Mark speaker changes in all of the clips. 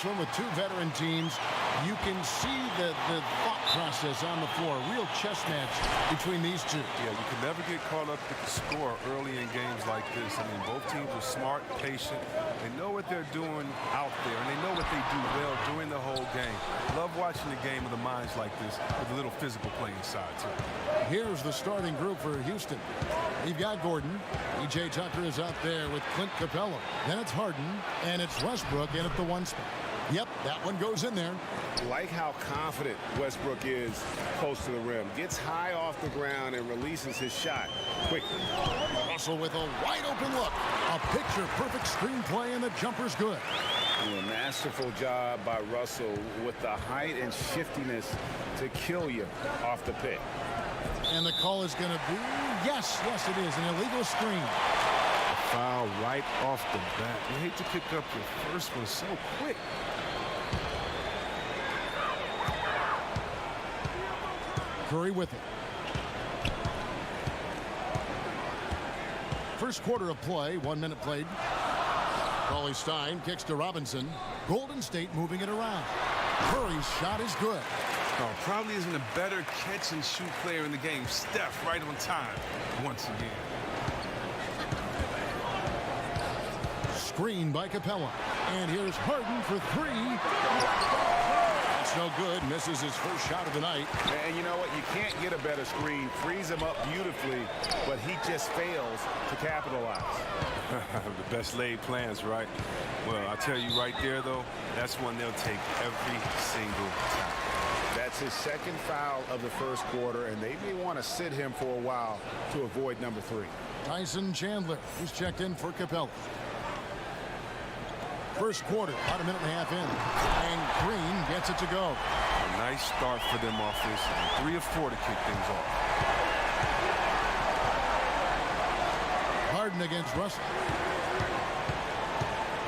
Speaker 1: From with two veteran teams, you can see the thought process on the floor. Real chess match between these two.
Speaker 2: Yeah, you can never get caught up with the score early in games like this. I mean, both teams are smart, patient. They know what they're doing out there, and they know what they do well during the whole game. Love watching the game with the minds like this with a little physical play inside, too.
Speaker 1: Here's the starting group for Houston. You've got Gordon. E.J. Tucker is out there with Clint Capella. Then it's Harden, and it's Westbrook in at the 1 spot. Yep, that one goes in there.
Speaker 3: Like how confident Westbrook is close to the rim. Gets high off the ground and releases his shot quickly.
Speaker 1: Russell with a wide-open look. A picture-perfect screenplay, and the jumper's good.
Speaker 3: A masterful job by Russell with the height and shiftiness to kill you off the pick.
Speaker 1: And the call is going to be, yes, it is, an illegal screen.
Speaker 2: Foul right off the bat. You hate to pick up your first one so quick.
Speaker 1: Curry with it. First quarter of play, 1 minute played. Cauley-Stein kicks to Robinson. Golden State moving it around. Curry's shot is good.
Speaker 2: Oh, probably isn't a better catch and shoot player in the game. Steph right on time once again.
Speaker 1: Screen by Capella. And here's Harden for three. That's no good. Misses his first shot of the night.
Speaker 3: And you know what? You can't get a better screen. Frees him up beautifully, but he just fails to capitalize.
Speaker 2: The best laid plans, right? Well, I tell you right there, though, that's one they'll take every single time.
Speaker 3: That's his second foul of the first quarter, and they may want to sit him for a while to avoid number 3.
Speaker 1: Tyson Chandler, who's checked in for Capella. First quarter, about a minute and a half in. And Green gets it to go.
Speaker 2: A nice start for them offensively. 3 of 4 to kick things off.
Speaker 1: Harden against Russell.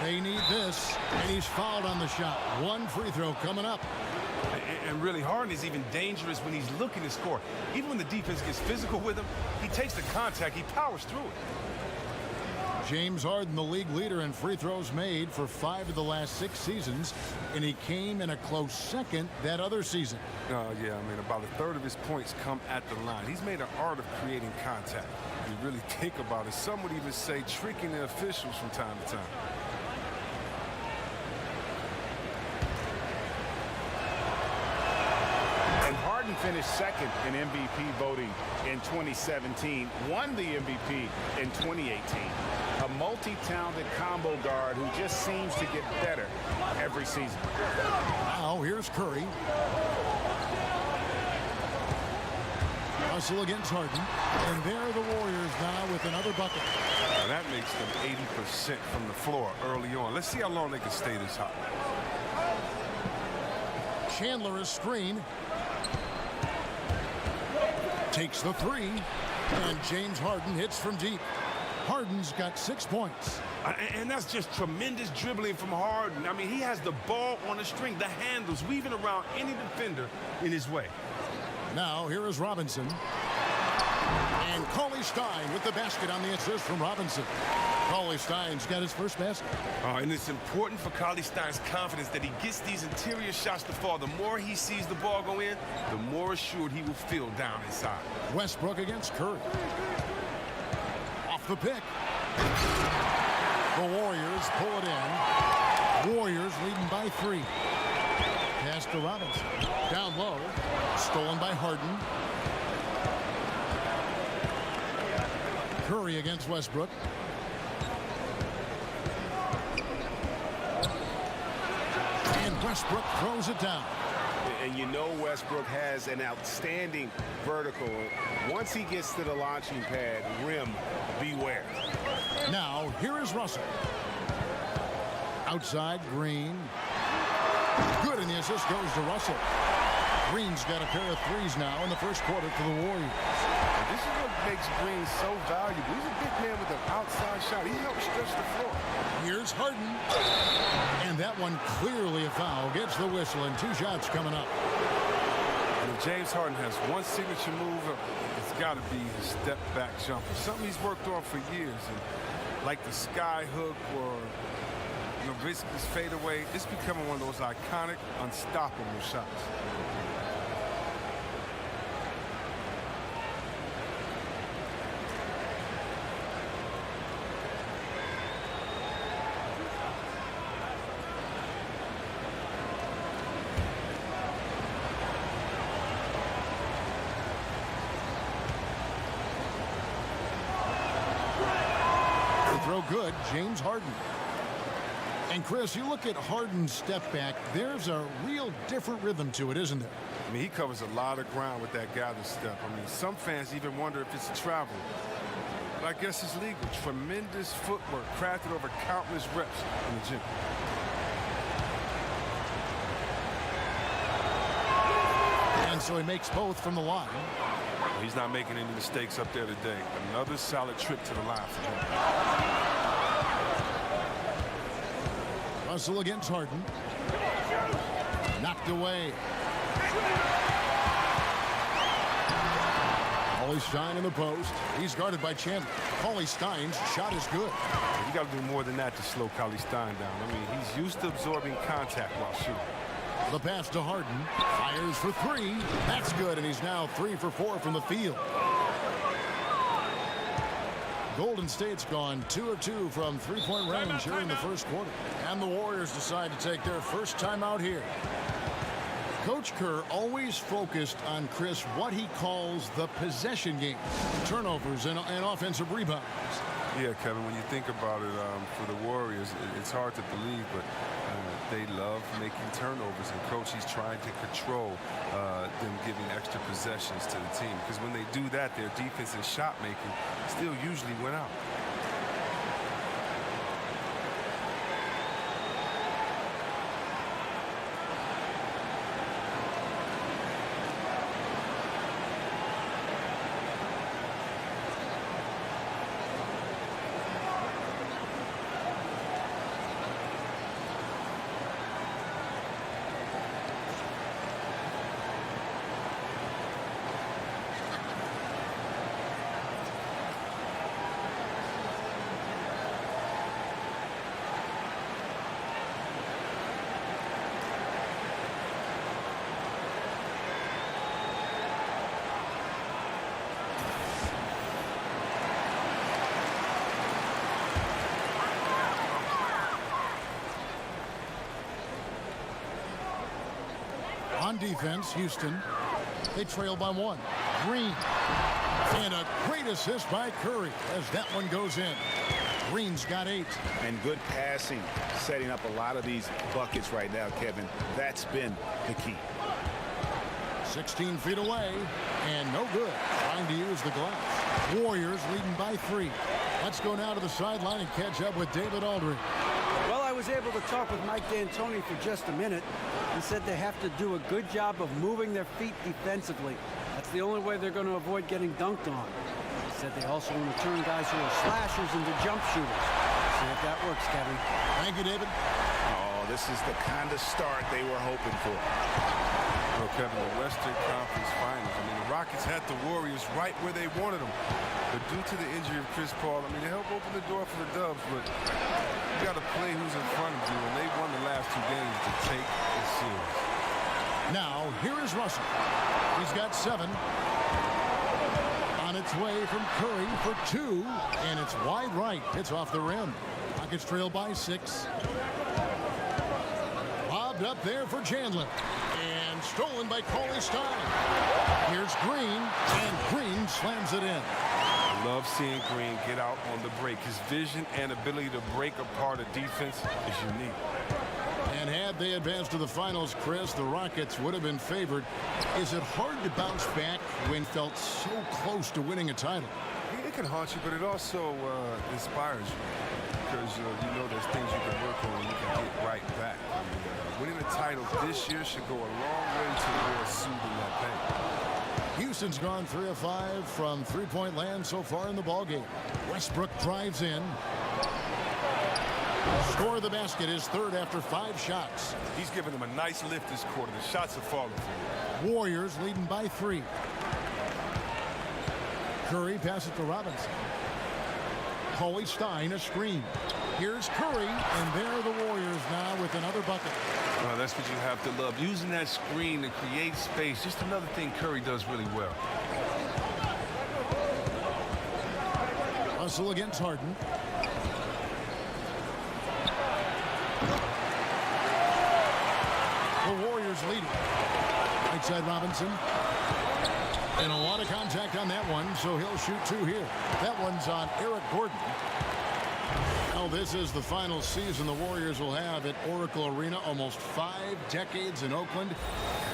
Speaker 1: They need this, and he's fouled on the shot. One free throw coming up.
Speaker 2: And really, Harden is even dangerous when he's looking to score. Even when the defense gets physical with him, he takes the contact, he powers through it.
Speaker 1: James Harden, the league leader in free throws made for 5 of the last 6 seasons, and he came in a close second that other season.
Speaker 2: Yeah, I mean, about a third of his points come at the line. He's made an art of creating contact. If you really think about it, some would even say tricking the officials from time to time.
Speaker 3: Harden finished second in MVP voting in 2017, won the MVP in 2018. A multi-talented combo guard who just seems to get better every season.
Speaker 1: Now here's Curry. Russell against Harden. And there are the Warriors now with another bucket.
Speaker 2: Now that makes them 80% from the floor early on. Let's see how long they can stay this hot.
Speaker 1: Chandler is screened. Takes the three, and James Harden hits from deep. Harden's got 6 points.
Speaker 2: And that's just tremendous dribbling from Harden. I mean, he has the ball on a string, the handles, weaving around any defender in his way.
Speaker 1: Now, here is Robinson. And Cauley-Stein with the basket on the assist from Robinson. Cauley-Stein's got his first basket.
Speaker 2: And it's important for Cauley-Stein's confidence that he gets these interior shots to fall. The more he sees the ball go in, the more assured he will feel down inside.
Speaker 1: Westbrook against Curry. Off the pick. The Warriors pull it in. Warriors leading by 3. Pass to Robinson. Down low. Stolen by Harden. Curry against Westbrook. And Westbrook throws it down.
Speaker 3: And you know Westbrook has an outstanding vertical. Once he gets to the launching pad, rim, beware.
Speaker 1: Now, here is Russell. Outside, Green. Good, and the assist goes to Russell. Green's got a pair of threes now in the first quarter for the Warriors.
Speaker 2: This is what makes Green so valuable. He's a big man with an outside shot. He helps stretch the floor.
Speaker 1: Here's Harden. And that one clearly a foul. Gets the whistle, and 2 shots coming up.
Speaker 2: And if James Harden has one signature move, it's got to be his step-back jumper. Something he's worked on for years. And like the sky hook or risk this fadeaway. It's becoming one of those iconic, unstoppable shots.
Speaker 1: Throw good, James Harden. And Chris, you look at Harden's step back, there's a real different rhythm to it, isn't there?
Speaker 2: I mean, he covers a lot of ground with that gather step. I mean, some fans even wonder if it's travel. But I guess it's legal. Tremendous footwork crafted over countless reps in the gym.
Speaker 1: And so he makes both from the line.
Speaker 2: He's not making any mistakes up there today. Another solid trip to the line for him.
Speaker 1: Russell against Harden. Knocked away. Cauley Stein in the post. He's guarded by Chandler. Cauley Stein's shot is good.
Speaker 2: You got to do more than that to slow Cauley Stein down. I mean, he's used to absorbing contact while shooting.
Speaker 1: The pass to Harden. Fires for three. That's good, and he's now 3 for 4 from the field. Golden State's gone 2 of 2 from three-point range here in the first quarter. And the Warriors decide to take their first time out here. Coach Kerr always focused on, Chris, what he calls the possession game. Turnovers and offensive rebounds.
Speaker 2: Yeah, Kevin, when you think about it, for the Warriors, it's hard to believe, but they love making turnovers. And Coach, he's trying to control them giving extra possessions to the team. Because when they do that, their defense and shot making still usually win out.
Speaker 1: On defense, Houston, they trail by 1. Green. And a great assist by Curry as that one goes in. Green's got 8.
Speaker 3: And good passing, setting up a lot of these buckets right now, Kevin. That's been the key.
Speaker 1: 16 feet away, and no good. Trying to use the glass. Warriors leading by 3. Let's go now to the sideline and catch up with David Aldridge.
Speaker 4: Well, I was able to talk with Mike D'Antoni for just a minute. He said they have to do a good job of moving their feet defensively. That's the only way they're going to avoid getting dunked on. He said they also want to turn guys who are slashers into jump shooters. See if that works, Kevin.
Speaker 1: Thank you, David.
Speaker 3: Oh, this is the kind of start they were hoping for.
Speaker 2: Well, Kevin, the Western Conference Finals. I mean, the Rockets had the Warriors right where they wanted them. But due to the injury of Chris Paul, I mean, they helped open the door for the Dubs, but you got to play who's in front of you, and they won the last 2 games to take the series.
Speaker 1: Now, here is Russell. He's got 7. On its way from Curry for 2, and it's wide right. It's off the rim. Rockets trail by 6. Lobbed up there for Chandler. And stolen by Cauley Stein. Here's Green, and Green slams it in.
Speaker 2: I love seeing Green get out on the break. His vision and ability to break apart a defense is unique.
Speaker 1: And had they advanced to the finals, Chris, the Rockets would have been favored. Is it hard to bounce back when felt so close to winning a title?
Speaker 2: It can haunt you, but it also inspires you. Because you know there's things you can work on and you can get right back. I mean, winning a title this year should go a long way towards soothing that pain.
Speaker 1: Houston's gone 3 of 5 from three-point land so far in the ballgame. Westbrook drives in. Score the basket, his 3rd after 5 shots.
Speaker 2: He's given them a nice lift this quarter. The shots have fallen for him.
Speaker 1: Warriors leading by 3. Curry passes to Robinson. Cauley Stein a screen. Here's Curry, and there are the Warriors now with another bucket.
Speaker 2: Well, that's what you have to love. Using that screen to create space. Just another thing Curry does really well.
Speaker 1: Russell against Harden. The Warriors leading. Right side Robinson. And a lot of contact on that one, so he'll shoot two here. That one's on Eric Gordon. Well, this is the final season the Warriors will have at Oracle Arena. Almost 5 decades in Oakland.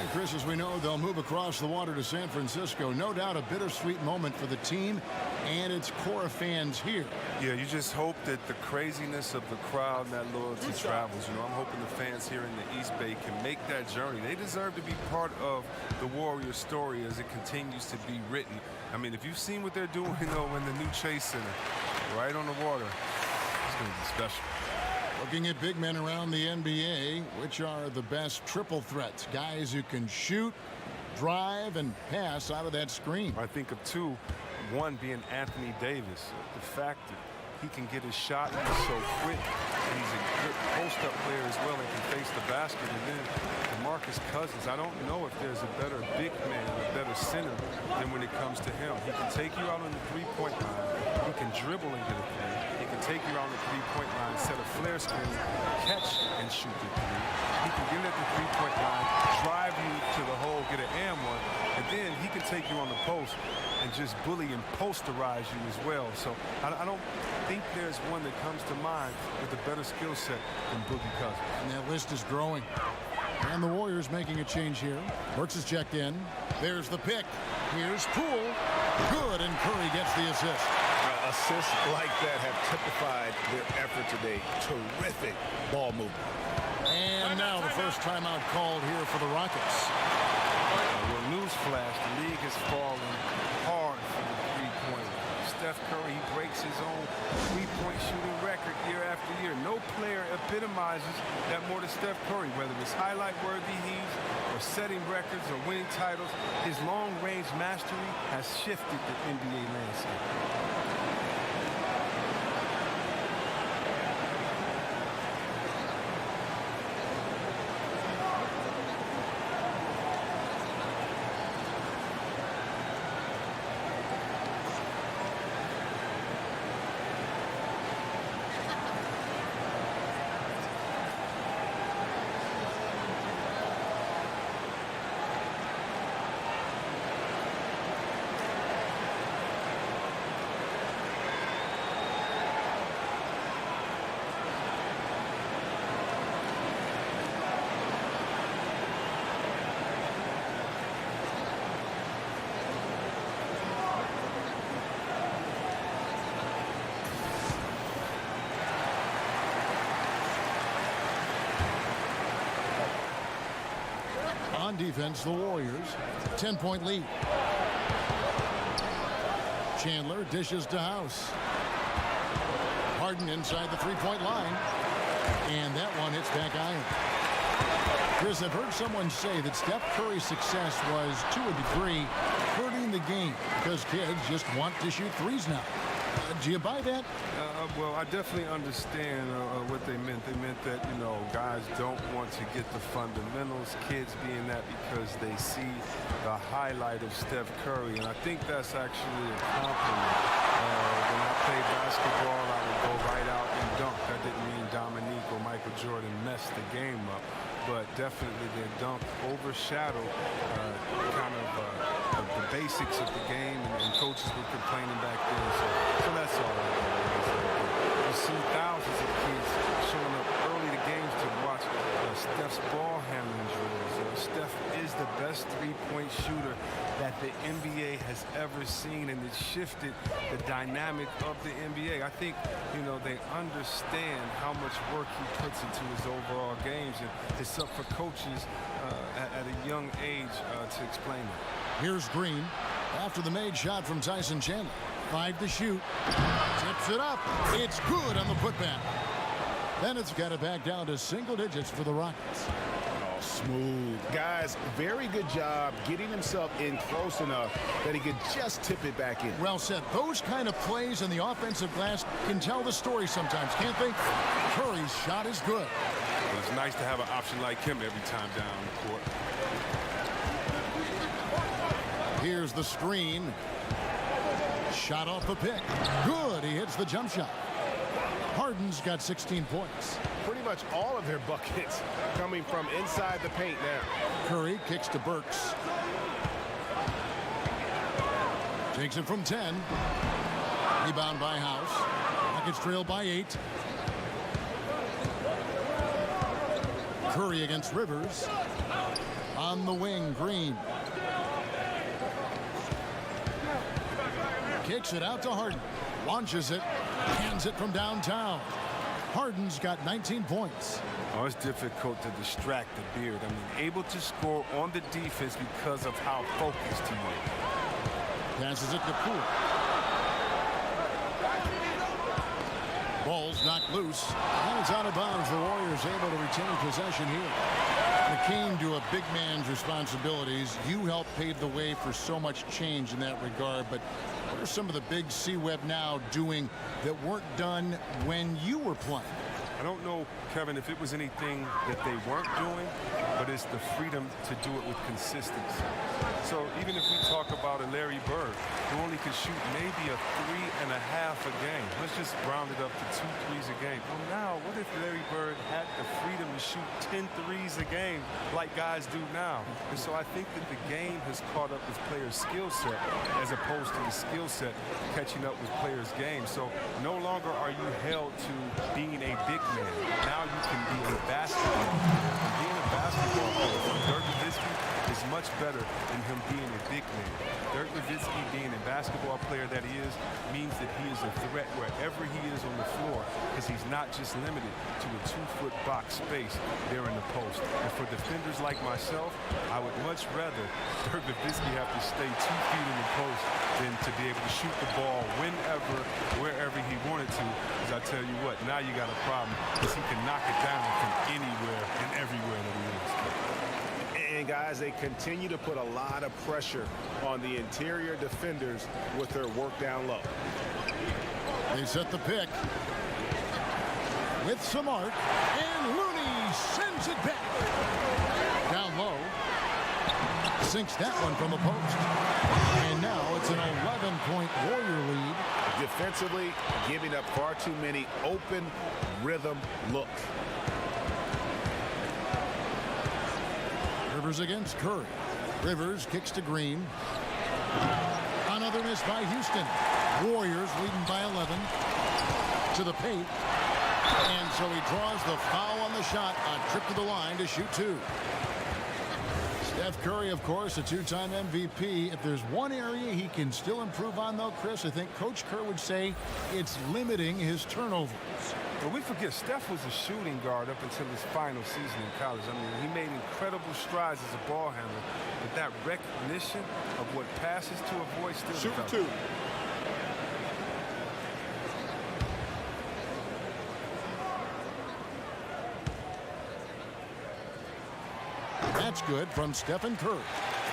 Speaker 1: And Chris, as we know, they'll move across the water to San Francisco. No doubt a bittersweet moment for the team and its core fans here.
Speaker 2: Yeah, you just hope that the craziness of the crowd and that loyalty travels. You know, I'm hoping the fans here in the East Bay can make that journey. They deserve to be part of the Warriors story as it continues to be written. I mean, if you've seen what they're doing, you know, in the new Chase Center, right on the water, it's going to be special.
Speaker 1: Looking at big men around the NBA, which are the best triple threats? Guys who can shoot, drive, and pass out of that screen.
Speaker 2: I think of two. One being Anthony Davis. The fact that he can get his shot, he's so quick, and he's a good post-up player as well and can face the basket. And then DeMarcus Cousins, I don't know if there's a better big man, a better center than when it comes to him. He can take you out on the three-point line. He can dribble and get a three. He can take you out on the three-point line, set a flare screen, catch and shoot the three. He can get at the three-point line, drive you to the hole, get an and one, and then he can take you on the post and just bully and posterize you as well. So I don't think there's one that comes to mind with a better skill set than Boogie Cousins.
Speaker 1: And that list is growing. And the Warriors making a change here. Burks is checked in. There's the pick. Here's Poole. Good, and Curry gets the assist.
Speaker 3: Assists like that have typified their effort today. Terrific ball movement.
Speaker 1: And now the first timeout called here for the Rockets.
Speaker 2: Well, newsflash, the league has fallen hard for the three-pointer. Steph Curry, he breaks his own three-point shooting record year after year. No player epitomizes that more than Steph Curry, whether it's highlight-worthy heaves or setting records or winning titles. His long-range mastery has shifted the NBA landscape.
Speaker 1: On defense, the Warriors, 10-point lead. Chandler dishes to House. Harden inside the three-point line. And that one hits back iron. Chris, I've heard someone say that Steph Curry's success was, to a degree, hurting the game because kids just want to shoot threes now. Do you buy that?
Speaker 2: Well, I definitely understand what they meant. They meant that, you know, guys don't want to get the fundamentals, kids being that because they see the highlight of Steph Curry. And I think that's actually a compliment. When I played basketball, I would go right out and dunk. That didn't mean Dominique or Michael Jordan messed the game up. But definitely their dunk overshadowed kind of the basics of the game, and coaches were complaining back then. So that's all right. You see thousands of kids showing up early to games to watch Steph's ball handling drills. Steph is the best three-point shooter that the NBA has ever seen, and it shifted the dynamic of the NBA. I think, you know, they understand how much work he puts into his overall games, and it's up for coaches at a young age to explain it.
Speaker 1: Here's Green after the made shot from Tyson Chandler. 5 to shoot. Tips it up. It's good on the putback. Then it's got it back down to single digits for the Rockets. smooth.
Speaker 3: Guys, very good job getting himself in close enough that he could just tip it back in.
Speaker 1: Well said. Those kind of plays in the offensive glass can tell the story sometimes, can't they? Curry's shot is good.
Speaker 2: But it's nice to have an option like him every time down the court.
Speaker 1: Here's the screen. Shot off the pick. Good. He hits the jump shot. Harden's got 16 points.
Speaker 3: Pretty much all of their buckets coming from inside the paint now.
Speaker 1: Curry kicks to Burks. Takes it from 10. Rebound by House. Rockets trail by 8. Curry against Rivers. On the wing, Green. Kicks it out to Harden. Launches it. Hands it from downtown. Harden's got 19 points.
Speaker 2: Oh, it's difficult to distract the Beard. I mean, able to score on the defense because of how focused he is.
Speaker 1: Passes it to Poole. Ball's knocked loose. And it's out of bounds. The Warriors able to retain possession here. McCain do a big man's responsibilities. You help pave the way for so much change in that regard. But what are some of the big C-Web now doing that weren't done when you were playing?
Speaker 2: I don't know, Kevin, if it was anything that they weren't doing, but it's the freedom to do it with consistency. So even if we talk about a Larry Bird who only could shoot maybe a 3.5 a game, let's just round it up to 2 threes a game. Well, now, what if Larry Bird had the freedom to shoot 10 threes a game like guys do now? And so I think that the game has caught up with players' skill set as opposed to the skill set catching up with players' game. So no longer are you held to being a big man. Now you can be a basketball player. And being a basketball player for Dirk Nowitzki is much better than him being a big man. Dirk Nowitzki, being a basketball player that he is, means that he is a threat wherever he is on the floor because he's not just limited to a 2-foot box space there in the post. And for defenders like myself, I would much rather Dirk Nowitzki have to stay 2 feet in the post than to be able to shoot the ball whenever, wherever he wanted to. Because I tell you what, now you got a problem because he can knock it down from anywhere and everywhere that he is.
Speaker 3: And guys, they continue to put a lot of pressure on the interior defenders with their work down low.
Speaker 1: They set the pick with some arc, and Looney sends it back. Down low. Sinks that one from the post. And now it's an 11-point Warrior lead.
Speaker 3: Defensively, giving up far too many open rhythm looks.
Speaker 1: Rivers against Curry. Rivers kicks to Green. Another miss by Houston. Warriors leading by 11 to the paint. And so he draws the foul on the shot. A trip to the line to shoot 2. Steph Curry, of course, a 2-time MVP. If there's one area he can still improve on, though, Chris, I think Coach Kerr would say it's limiting his turnovers.
Speaker 2: But we forget Steph was a shooting guard up until his final season in college. I mean, he made incredible strides as a ball handler, but that recognition of what passes to avoid still
Speaker 3: Shooting
Speaker 2: developed.
Speaker 3: 2.
Speaker 1: That's good from Stephen Curry.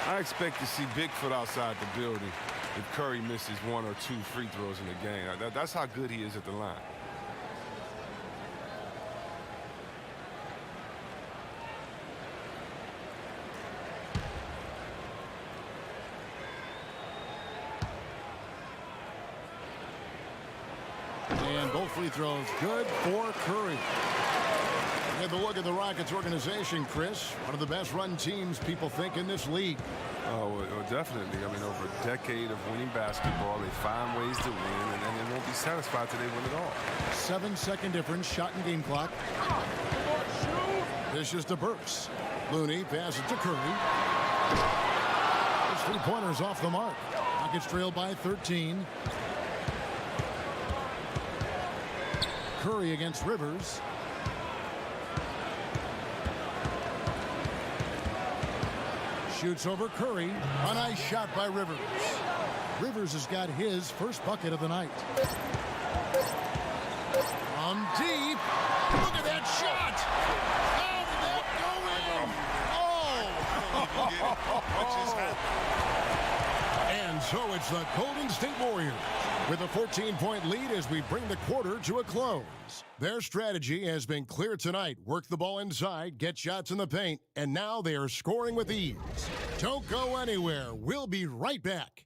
Speaker 2: I expect to see Bigfoot outside the building if Curry misses 1 or 2 free throws in the game. That's how good he is at the line.
Speaker 1: And both free throws good for Curry. Get a look at the Rockets organization, Chris. One of the best run teams people think in this league.
Speaker 2: Oh, well, definitely. I mean, over a decade of winning basketball, they find ways to win, and they won't be satisfied till they win it all.
Speaker 1: 7-second difference, shot and game clock. This is to Burks. Looney passes to Curry. His three-pointers off the mark. Rockets trail by 13. Curry against Rivers. Shoots over Curry. A nice shot by Rivers. Rivers has got his first bucket of the night. From deep. Look at that shot. How did that go in?
Speaker 2: What just happened?
Speaker 1: And so it's the Golden State Warriors with a 14-point lead as we bring the quarter to a close. Their strategy has been clear tonight. Work the ball inside, get shots in the paint, and now they are scoring with ease. Don't go anywhere. We'll be right back.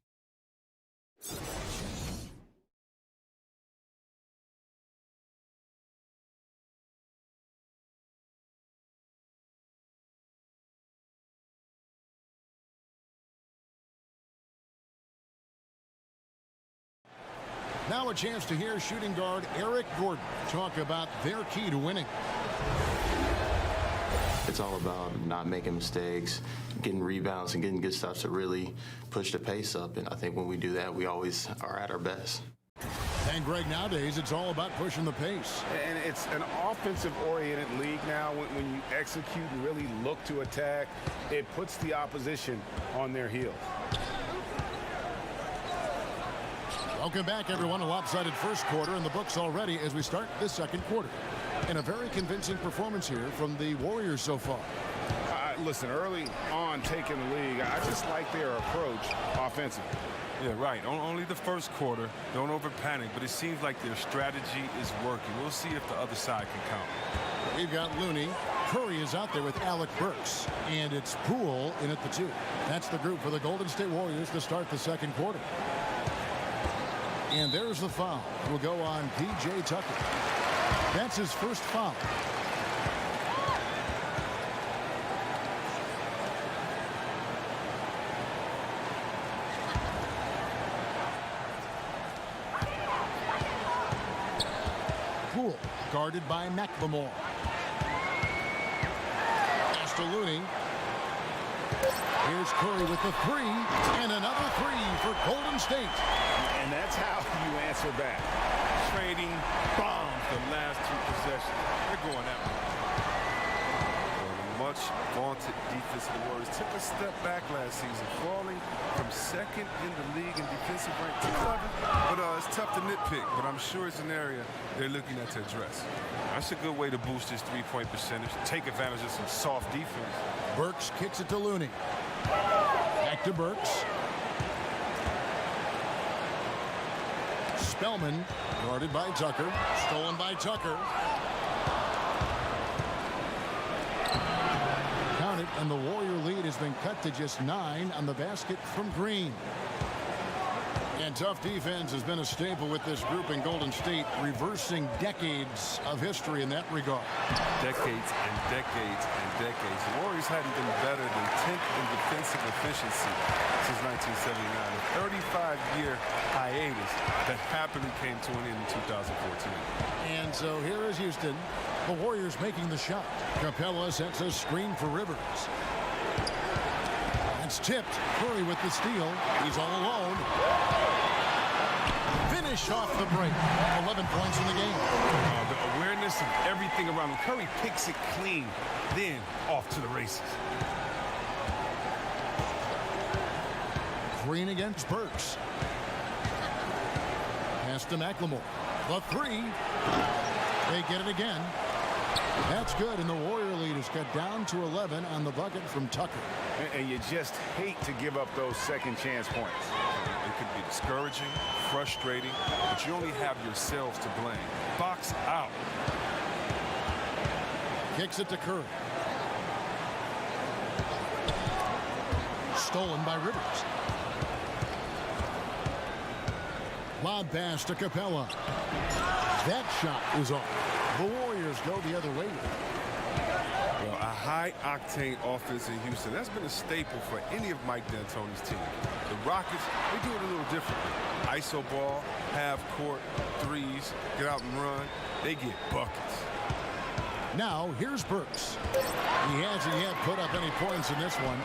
Speaker 1: Now a chance to hear shooting guard Eric Gordon talk about their key to winning.
Speaker 5: It's all about not making mistakes, getting rebounds, and getting good stops to really push the pace up. And I think when we do that, we always are at our best.
Speaker 1: And Greg, nowadays it's all about pushing the pace.
Speaker 3: And it's an offensive-oriented league now. When you execute and really look to attack, it puts the opposition on their heels.
Speaker 1: Welcome back, everyone. A lopsided first quarter in the books already as we start this second quarter. And a very convincing performance here from the Warriors so far.
Speaker 3: Listen, early on taking the league, I just like their approach offensively.
Speaker 2: Yeah, right. Only the first quarter. Don't over-panic, but it seems like their strategy is working. We'll see if the other side can count.
Speaker 1: We've got Looney. Curry is out there with Alec Burks. And it's Poole in at the 2. That's the group for the Golden State Warriors to start the second quarter. And there's the foul. Will go on P.J. Tucker. That's his first foul. Poole guarded by McLemore. Pass to Looney. Here's Curry with the 3, and another 3 for Golden State.
Speaker 3: And that's how you answer back.
Speaker 2: Trading bombs the last 2 possessions. They're going that way. The much vaunted defense of the Warriors took a step back last season, falling from 2nd in the league in defensive rank to 11th. But it's tough to nitpick, but I'm sure it's an area they're looking at to address. That's a good way to boost his 3-point percentage, take advantage of some soft defense.
Speaker 1: Burks kicks it to Looney. Back to Burks. Spellman guarded by Tucker. Stolen by Tucker. Count it, and the Warrior lead has been cut to just 9 on the basket from Green. And tough defense has been a staple with this group in Golden State, reversing decades of history in that regard.
Speaker 2: Decades and decades and decades. The Warriors hadn't been better than 10th in defensive efficiency since 1979. A 35-year hiatus that happily came to an end in 2014.
Speaker 1: And so here is Houston. The Warriors making the shot. Capella sets a screen for Rivers. It's tipped. Curry with the steal. He's all alone. Finish off the break. 11 points in the game.
Speaker 2: The awareness of everything around him. Curry picks it clean, then off to the races.
Speaker 1: Green against Burks. Pass to McLemore. The 3. They get it again. That's good, and the Warrior lead is cut down to 11 on the bucket from Tucker.
Speaker 3: And you just hate to give up those second chance points.
Speaker 2: It could be discouraging, frustrating, but you only have yourselves to blame. Box out.
Speaker 1: Kicks it to Curry. Stolen by Rivers. Lob pass to Capella. That shot is off. The Warriors go the other way.
Speaker 2: Well, a high-octane offense in Houston, that's been a staple for any of Mike D'Antoni's team. The Rockets, they do it a little differently. ISO ball, half-court, threes, get out and run. They get buckets.
Speaker 1: Now, here's Burks. He hasn't yet put up any points in this one.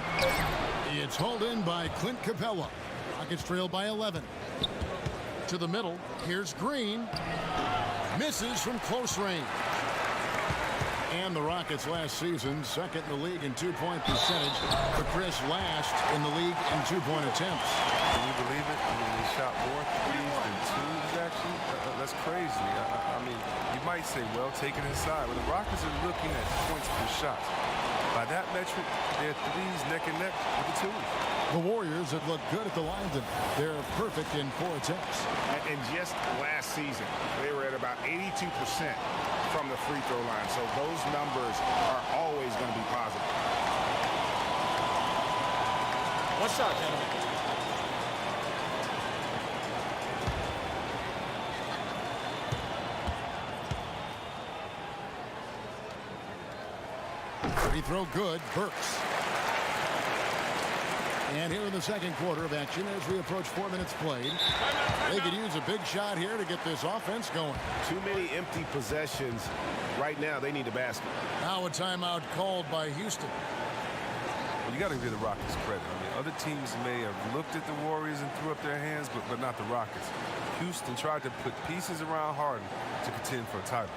Speaker 1: It's hauled in by Clint Capella. Rockets trail by 11. To the middle, here's Green. Misses from close range. And the Rockets last season, second in the league in two-point percentage. For Chris, last in the league in two-point attempts.
Speaker 2: Can you believe it? I mean, they shot more threes than twos, actually. That's crazy. I mean, you might say, well, taken inside. But the Rockets are looking at points per shot. By that metric, they're threes neck and neck with the twos.
Speaker 1: The Warriors have looked good at the line tonight. They're perfect in 4 attempts.
Speaker 3: And just last season, they were at about 82% from the free throw line. So those numbers are always going to be positive.
Speaker 6: One shot, gentlemen.
Speaker 1: Free throw good. Burks. And here in the second quarter of action as we approach 4 minutes played. They could use a big shot here to get this offense going.
Speaker 3: Too many empty possessions. Right now, they need a basket.
Speaker 1: Now a timeout called by Houston.
Speaker 2: Well, you got to give the Rockets credit. I mean, other teams may have looked at the Warriors and threw up their hands, but not the Rockets. Houston tried to put pieces around Harden to contend for a title.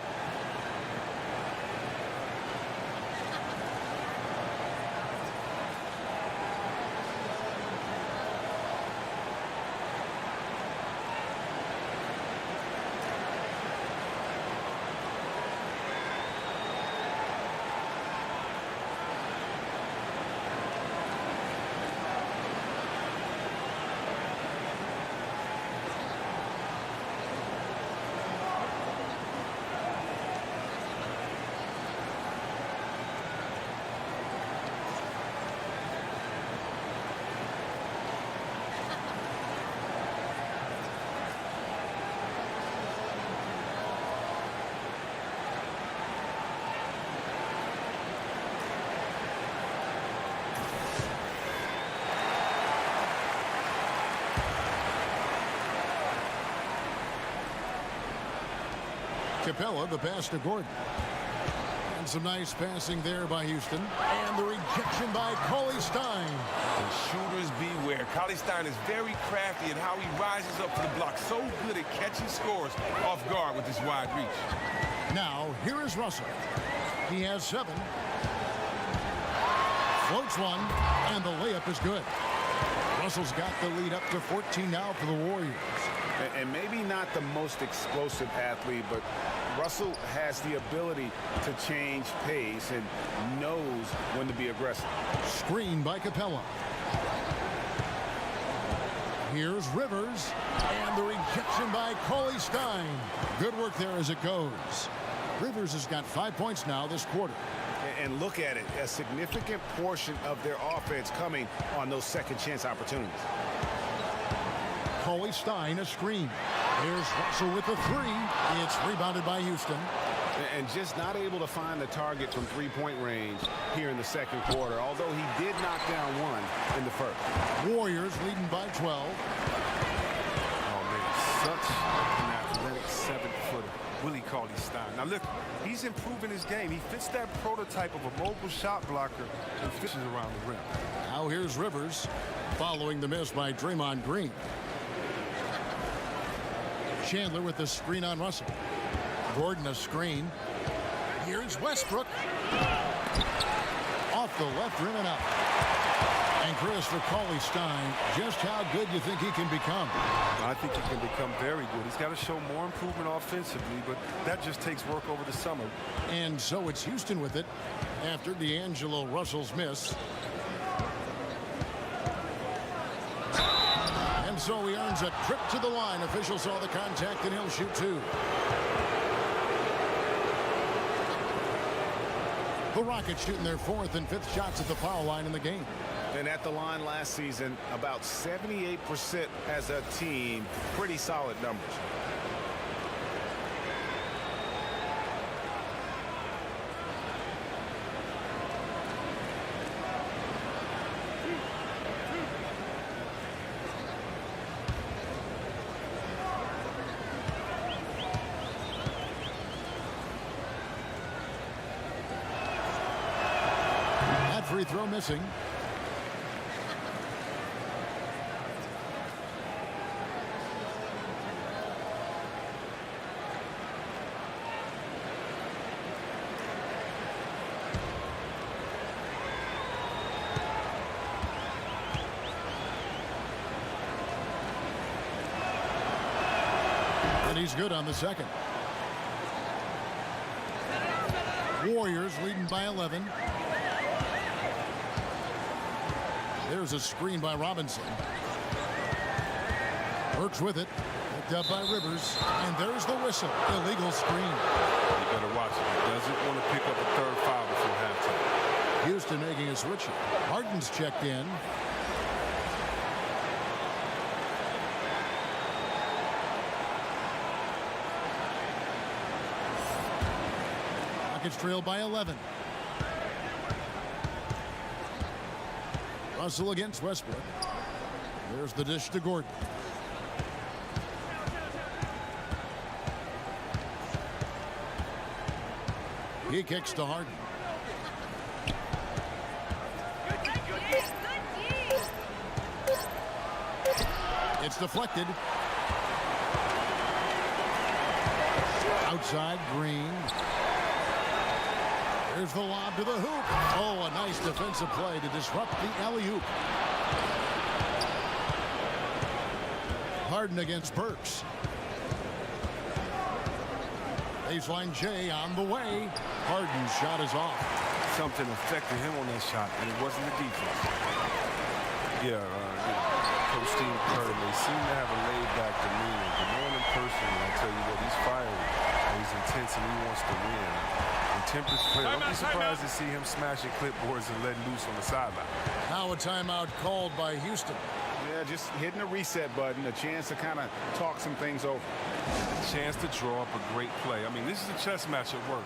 Speaker 1: Capella, the pass to Gordon. And some nice passing there by Houston. And the rejection by Cauley Stein.
Speaker 7: And shooters beware. Cauley Stein is very crafty in how he rises up for the block. So good at catching scores off guard with his wide reach.
Speaker 1: Now, here is Russell. He has 7. Floats one, and the layup is good. Russell's got the lead up to 14 now for the Warriors.
Speaker 3: And maybe not the most explosive athlete, but Russell has the ability to change pace and knows when to be aggressive.
Speaker 1: Screen by Capella. Here's Rivers, and the rejection by Cauley Stein. Good work there as it goes. Rivers has got 5 points now this quarter.
Speaker 3: And look at it, a significant portion of their offense coming on those second chance opportunities.
Speaker 1: Cauley Stein, a screen. Here's Russell with the 3. It's rebounded by Houston.
Speaker 3: And just not able to find the target from three-point range here in the second quarter, although he did knock down one in the first.
Speaker 1: Warriors leading by 12.
Speaker 2: Oh, man, such an athletic 7-footer, Willie Cauley Stein. Now, look, he's improving his game. He fits that prototype of a mobile shot blocker and fishes around the rim.
Speaker 1: Now here's Rivers following the miss by Draymond Green. Chandler with the screen on Russell. Gordon a screen. Here's Westbrook. Off the left rim and out. And Chris, for Cauley Stein, just how good you think he can become?
Speaker 2: I think he can become very good. He's got to show more improvement offensively, but that just takes work over the summer.
Speaker 1: And so it's Houston with it after D'Angelo Russell's miss. And so he earns a trip to the line. Officials saw the contact, and he'll shoot 2. The Rockets shooting their 4th and 5th shots at the foul line in the game.
Speaker 3: And at the line last season, about 78% as a team. Pretty solid numbers.
Speaker 1: Free throw missing. And he's good on the second. Warriors leading by 11. There's a screen by Robinson. Works with it. Picked up by Rivers. And there's the whistle. Illegal screen.
Speaker 2: You better watch it. He doesn't want to pick up a third foul before halftime.
Speaker 1: Houston making a switch. Harden's checked in. Rockets trail by 11. Russell against Westbrook. There's the dish to Gordon. He kicks to Harden. It's deflected. Outside, Green. There's the lob to the hoop. Oh, a nice defensive play to disrupt the alley-oop. Harden against Burks. Baseline J on the way. Harden's shot is off.
Speaker 2: Something affected him on that shot, and it wasn't the defense. Coach Steve Kerr, they seem to have a laid-back demeanor. But knowing him personally, I tell you what, he's fiery. He's intense, and he wants to win. And temper's clear. Don't be surprised to see him smashing clipboards and letting loose on the sideline.
Speaker 1: Now a timeout called by Houston.
Speaker 3: Yeah, just hitting a reset button, a chance to kind of talk some things over.
Speaker 2: Chance to draw up a great play. I mean, this is a chess match at work.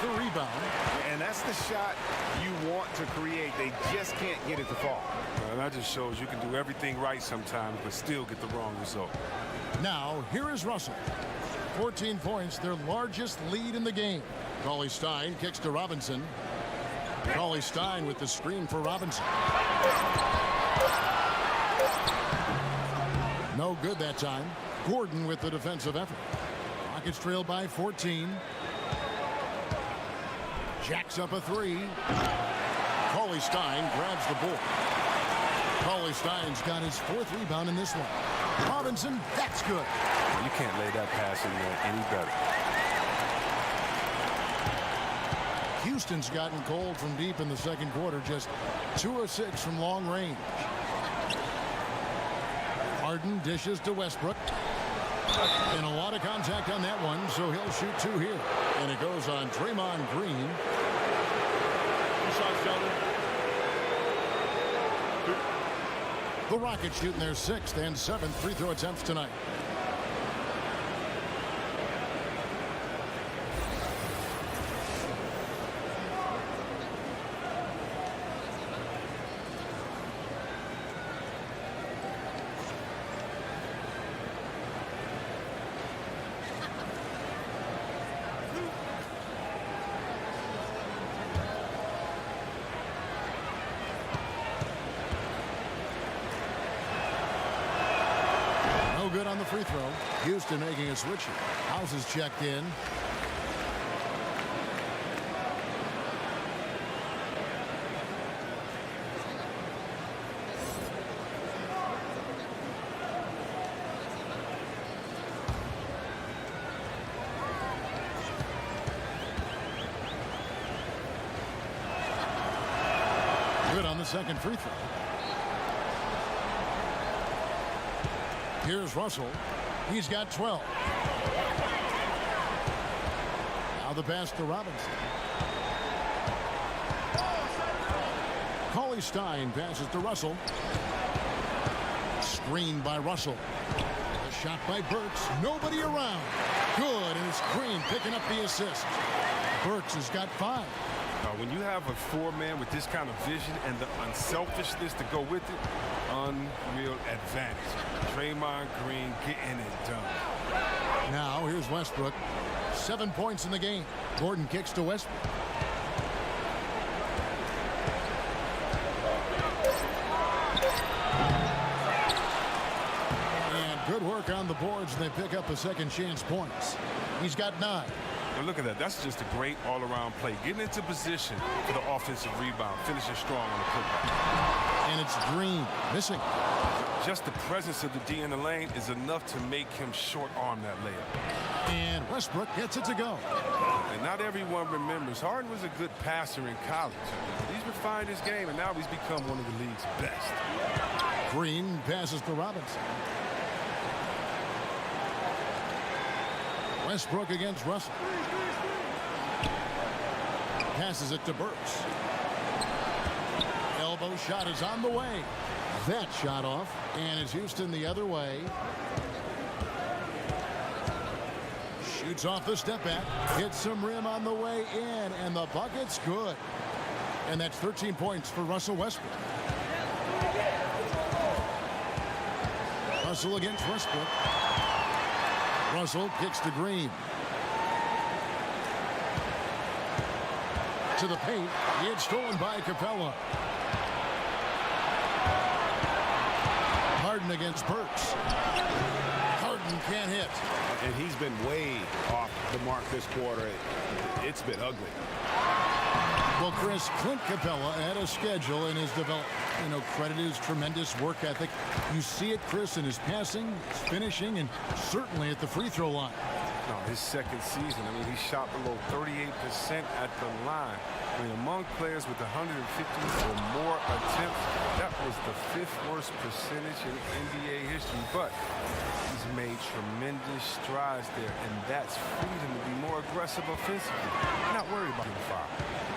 Speaker 1: The rebound.
Speaker 3: And that's the shot you want to create. They just can't get it to fall.
Speaker 2: And that just shows you can do everything right sometimes, but still get the wrong result.
Speaker 1: Now, here is Russell. 14 points, their largest lead in the game. Cauley-Stein kicks to Robinson. Cauley-Stein with the screen for Robinson. No good that time. Gordon with the defensive effort. Rockets trail by 14. Jacks up a three. Cauley-Stein grabs the ball. Cauley-Stein's got his fourth rebound in this one. Robinson, that's good.
Speaker 2: You can't lay that pass in there any better.
Speaker 1: Houston's gotten cold from deep in the second quarter, just 2 of 6 from long range. Harden dishes to Westbrook. And a lot of contact on that one, so he'll shoot 2 here. And it goes on Draymond Green. The Rockets shooting their 6th and 7th free throw attempts tonight. Good on the free throw. Houston making a switch. House is checked in. Good on the second free throw. Here's Russell. He's got 12. the pass to Robinson. Cauley Stein passes to Russell. Screen by Russell. A shot by Burks. Nobody around. Good, and it's Green picking up the assist. Burks has got 5.
Speaker 2: When you have a 4-man with this kind of vision and the unselfishness to go with it, unreal advantage. Draymond Green getting it done.
Speaker 1: Now here's Westbrook. 7 points in the game. Gordon kicks to Westbrook. And good work on the boards, and they pick up a second chance points. He's got 9.
Speaker 2: Well, look at that. That's just a great all-around play. Getting into position for the offensive rebound, finishing strong on the putback.
Speaker 1: And it's Green missing.
Speaker 2: Just the presence of the D in the lane is enough to make him short-arm that layup.
Speaker 1: And Westbrook gets it to go.
Speaker 2: And not everyone remembers Harden was a good passer in college. He's refined his game, and now he's become one of the league's best.
Speaker 1: Green passes to Robinson. Westbrook against Russell. Passes it to Burks. Elbow shot is on the way. That shot off, and it's Houston the other way. Shoots off the step back. Hits some rim on the way in, and the bucket's good. And that's 13 points for Russell Westbrook. Russell against Westbrook. Russell kicks to Green. To the paint. It's stolen by Capella. Harden against Burks. Harden can't hit.
Speaker 3: And he's been way off the mark this quarter. It's been ugly.
Speaker 1: Well, Chris, Clint Capella had a schedule in his development. You know, credit his tremendous work ethic. You see it, Chris, in his passing, his finishing, and certainly at the free throw line.
Speaker 2: No, his second season, I mean, he shot below 38% at the line. I mean, among players with 150 or more attempts, that was the 5th worst percentage in NBA history. But he's made tremendous strides there, and that's freed him to be more aggressive offensively. Not worried about the foul.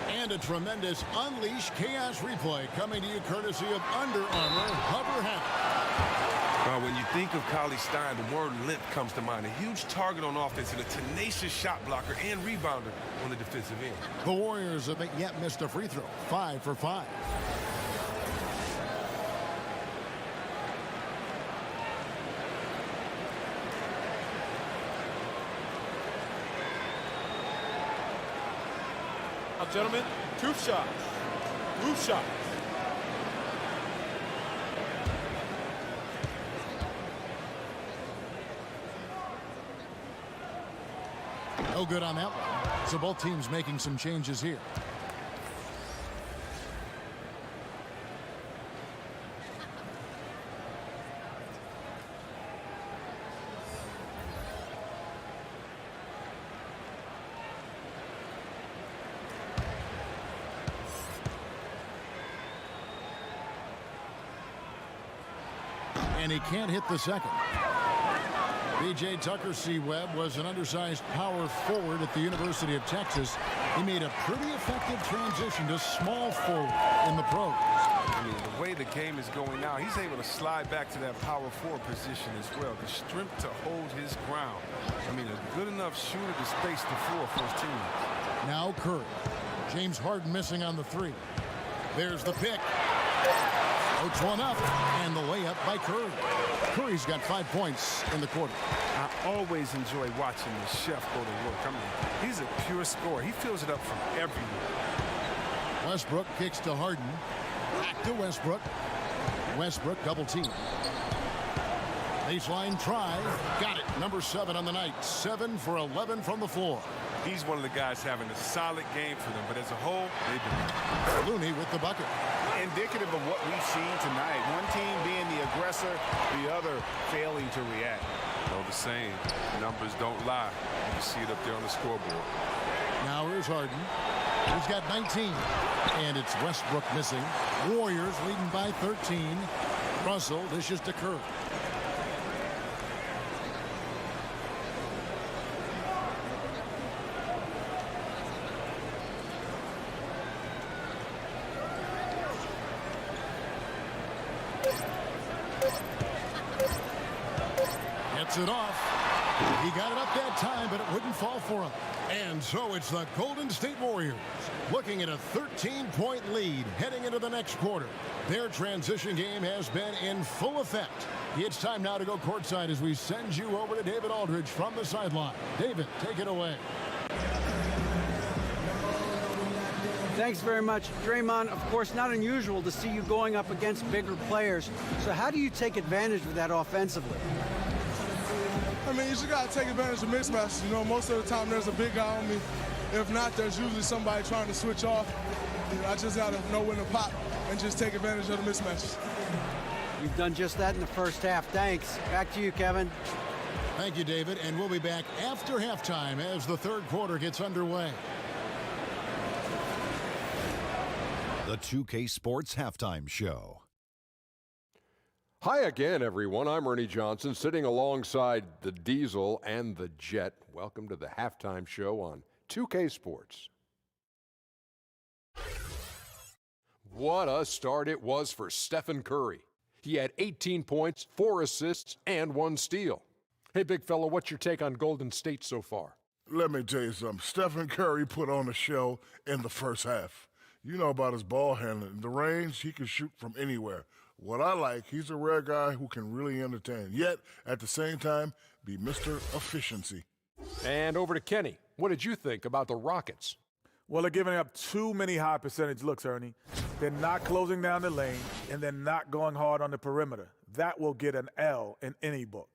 Speaker 1: And a tremendous Unleash Chaos replay coming to you courtesy of Under Armour Hover Hammer.
Speaker 7: When you think of Cauley Stein, the word length comes to mind. A huge target on offense and a tenacious shot blocker and rebounder on the defensive end.
Speaker 1: The Warriors haven't yet missed a free throw. 5 for 5.
Speaker 6: Gentlemen, 2 shots. 2 shots.
Speaker 1: No good on that one. So both teams making some changes here. And he can't hit the second. B.J. Tucker C-Webb was an undersized power forward at the University of Texas. He made a pretty effective transition to small forward in the pros.
Speaker 2: I mean, the way the game is going now, he's able to slide back to that power forward position as well. The strength to hold his ground. I mean, a good enough shooter to space the floor for his teammates.
Speaker 1: Now Curry. James Harden missing on the 3. There's the pick. Puts one up, and the layup by Curry. Curry's got 5 points in the quarter.
Speaker 2: I always enjoy watching the chef go to work. I mean, he's a pure scorer. He fills it up from everywhere.
Speaker 1: Westbrook kicks to Harden. Back to Westbrook. Westbrook double team. Baseline try. Got it. Number 7 on the night. 7 for 11 from the floor.
Speaker 2: He's one of the guys having a solid game for them, but as a whole, they've been.
Speaker 1: Looney with the bucket.
Speaker 3: Indicative of what we've seen tonight. One team being the aggressor, the other failing to react.
Speaker 2: No, the same. Numbers don't lie. You see it up there on the scoreboard.
Speaker 1: Now here's Harden. He's got 19. And it's Westbrook missing. Warriors leading by 13. Russell dishes to Curry. Gets it off. He got it up that time, but it wouldn't fall for him. And so it's the Golden State Warriors looking at a 13-point lead heading into the next quarter. Their transition game has been in full effect. It's time now to go courtside as we send you over to David Aldridge from the sideline. David, take it away.
Speaker 4: Thanks very much, Draymond. Of course, not unusual to see you going up against bigger players. So how do you take advantage of that offensively?
Speaker 6: I mean, you just got to take advantage of mismatches. You know, most of the time there's a big guy on me. If not, there's usually somebody trying to switch off. You know, I just got to know when to pop and just take advantage of the mismatches.
Speaker 4: You've done just that in the first half. Thanks. Back to you, Kevin.
Speaker 1: Thank you, David. And we'll be back after halftime as the third quarter gets underway.
Speaker 8: The 2K Sports Halftime Show.
Speaker 9: Hi again, everyone. I'm Ernie Johnson, sitting alongside the Diesel and the Jet. Welcome to the Halftime Show on 2K Sports. What a start it was for Stephen Curry. He had 18 points, 4 assists, and 1 steal. Hey, big fella, what's your take on Golden State so far?
Speaker 10: Let me tell you something. Stephen Curry put on a show in the first half. You know about his ball handling. The range, he can shoot from anywhere. What I like, he's a rare guy who can really entertain, yet at the same time be Mr. Efficiency.
Speaker 9: And over to Kenny. What did you think about the Rockets?
Speaker 11: Well, they're giving up too many high percentage looks, Ernie. They're not closing down the lane, and they're not going hard on the perimeter. That will get an L in any book.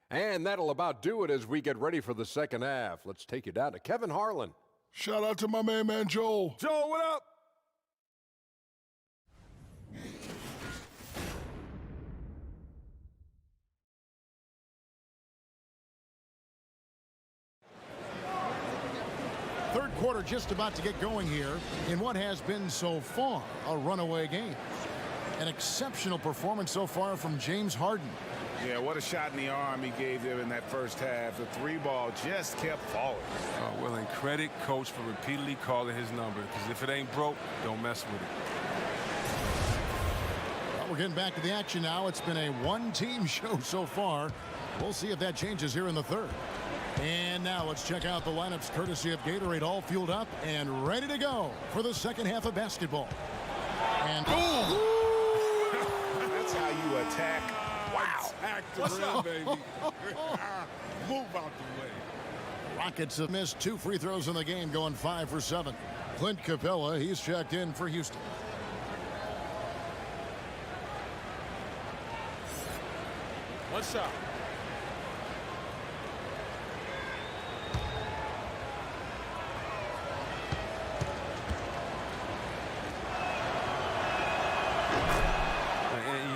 Speaker 9: And that'll about do it as we get ready for the second half. Let's take you down to Kevin Harlan.
Speaker 10: Shout out to my man Joel.
Speaker 11: Joel, what up?
Speaker 1: Third quarter just about to get going here in what has been so far a runaway game. An exceptional performance so far from James Harden.
Speaker 3: Yeah, what a shot in the arm he gave them in that first half. The 3-ball just kept falling.
Speaker 2: Well, and credit coach for repeatedly calling his number, because if it ain't broke, don't mess with it.
Speaker 1: Well, we're getting back to the action now. It's been a one-team show so far. We'll see if that changes here in the third. And now let's check out the lineups courtesy of Gatorade, all fueled up and ready to go for the second half of basketball. And
Speaker 3: boom! That's how you attack. Wow.
Speaker 2: Attack the rim, baby. Move out the way.
Speaker 1: Rockets have missed 2 free throws in the game, going 5 for 7. Clint Capella, he's checked in for Houston.
Speaker 6: One shot.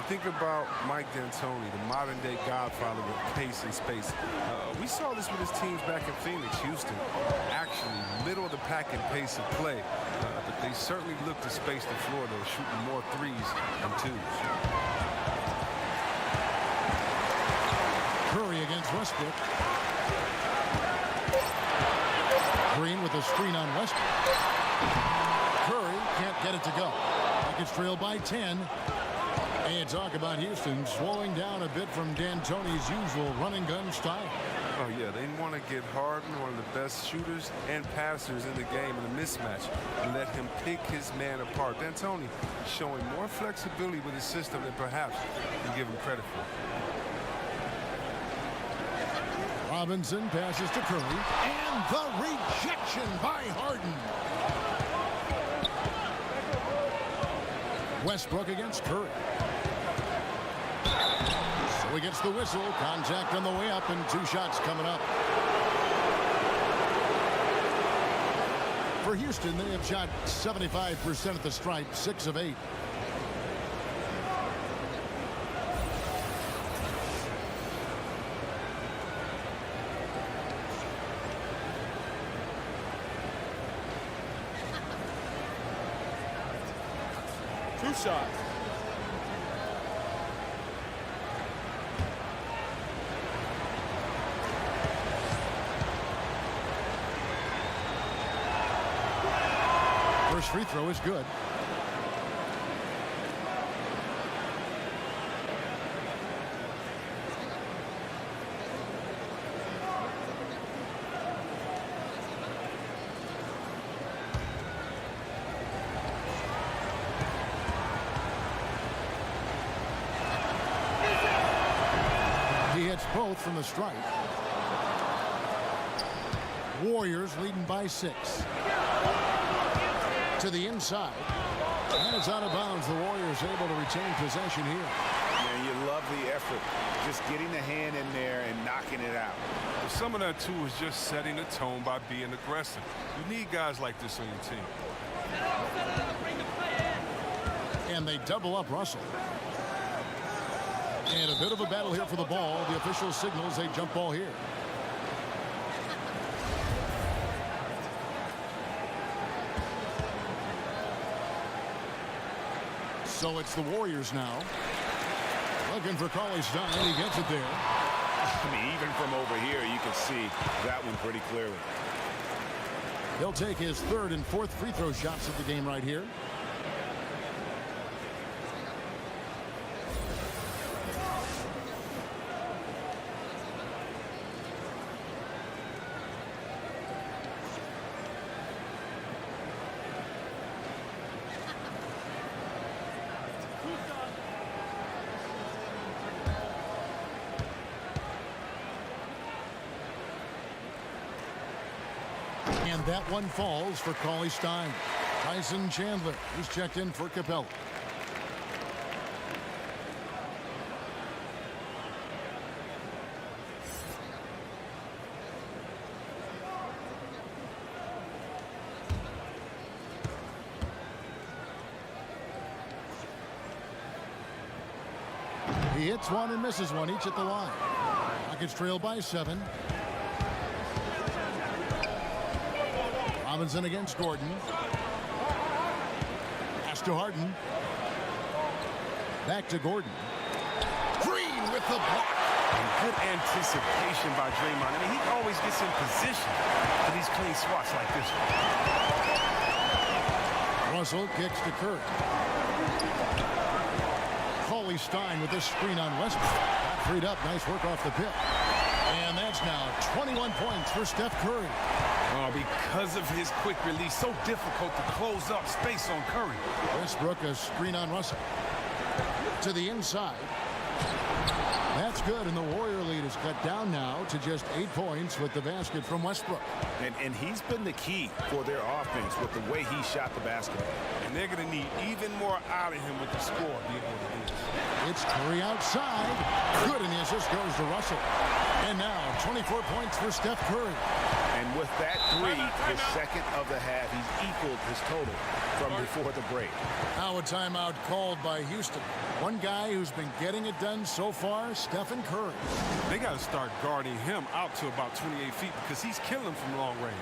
Speaker 2: Think about Mike D'Antoni, the modern-day godfather with pace and space. We saw this with his teams back in Phoenix, Houston. Actually, middle of the pack in pace of play. But they certainly look to space the floor, though, shooting more 3s than 2s.
Speaker 1: Curry against Westbrook. Green with a screen on Westbrook. Curry can't get it to go. Rockets trail by 10. And talk about Houston slowing down a bit from D'Antoni's usual running gun style.
Speaker 2: Oh, yeah, they want to get Harden, one of the best shooters and passers in the game, in a mismatch, and let him pick his man apart. D'Antoni showing more flexibility with his system than perhaps you give him credit for.
Speaker 1: Robinson passes to Curry, and the rejection by Harden. Westbrook against Curry. So he gets the whistle. Contact on the way up, and 2 shots coming up. For Houston, they have shot 75% at the stripe, 6 of 8.
Speaker 6: Two shots.
Speaker 1: First free throw is good. both from the stripe. Warriors leading by 6. To the inside. And it's out of bounds. The Warriors able to retain possession here.
Speaker 3: And you love the effort. Just getting the hand in there and knocking it out.
Speaker 2: Some of that, too, is just setting the tone by being aggressive. You need guys like this on your team.
Speaker 1: And they double up Russell. And a bit of a battle here for the ball. The official signals a jump ball here. So it's the Warriors now. Looking for Cauley-Stein. He gets it there.
Speaker 3: I mean, even from over here, you can see that one pretty clearly.
Speaker 1: He'll take his 3rd and 4th free throw shots of the game right here. And that one falls for Cauley-Stein. Tyson Chandler is checked in for Capella. He hits one and misses one, each at the line. Rockets trail by 7. Robinson against Gordon. Pass to Harden. Back to Gordon. Green with the block.
Speaker 7: And good anticipation by Draymond. I mean, he always gets in position for these clean swats like this one.
Speaker 1: Russell kicks to Curry. Cauley-Stein with this screen on Westbrook. Got freed up. Nice work off the pick. And that's now 21 points for Steph Curry.
Speaker 7: Oh, because of his quick release, so difficult to close up space on Curry.
Speaker 1: Westbrook a screen on Russell. To the inside. That's good, and the Warrior lead is cut down now to just 8 points with the basket from Westbrook.
Speaker 3: And he's been the key for their offense with the way he shot the basketball.
Speaker 2: And they're going to need even more out of him with the score being what it is.
Speaker 1: It's Curry outside. Good, and the assist goes to Russell. And now 24 points for Steph Curry.
Speaker 3: And with that 3, his second of the half, he's equaled his total from before the break.
Speaker 1: Now a timeout called by Houston. One guy who's been getting it done so far, Stephen Curry.
Speaker 2: They got to start guarding him out to about 28 feet because he's killing from long range.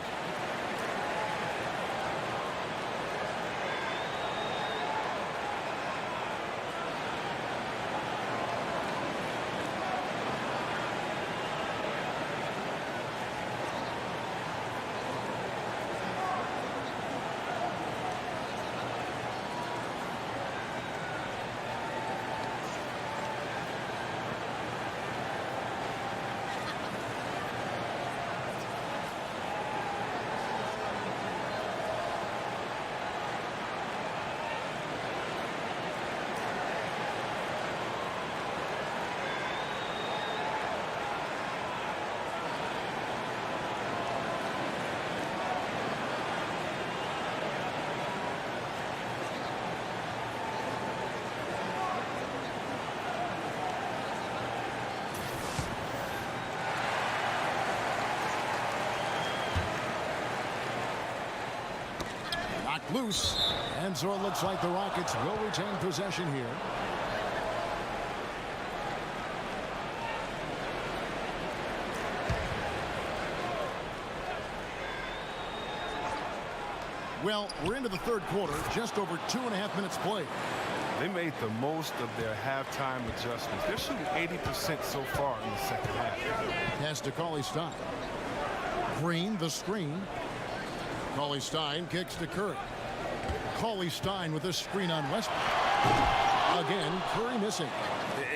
Speaker 1: Loose, and so it looks like the Rockets will retain possession here. Well, we're into the 3rd quarter, just over 2.5 minutes played.
Speaker 2: They made the most of their halftime adjustments. They're shooting 80% so far in the second half.
Speaker 1: Pass to Cauley-Stein. Green, the screen. Cauley-Stein kicks to Curry. Cauley-Stein with a screen on Westbrook. Again, Curry missing.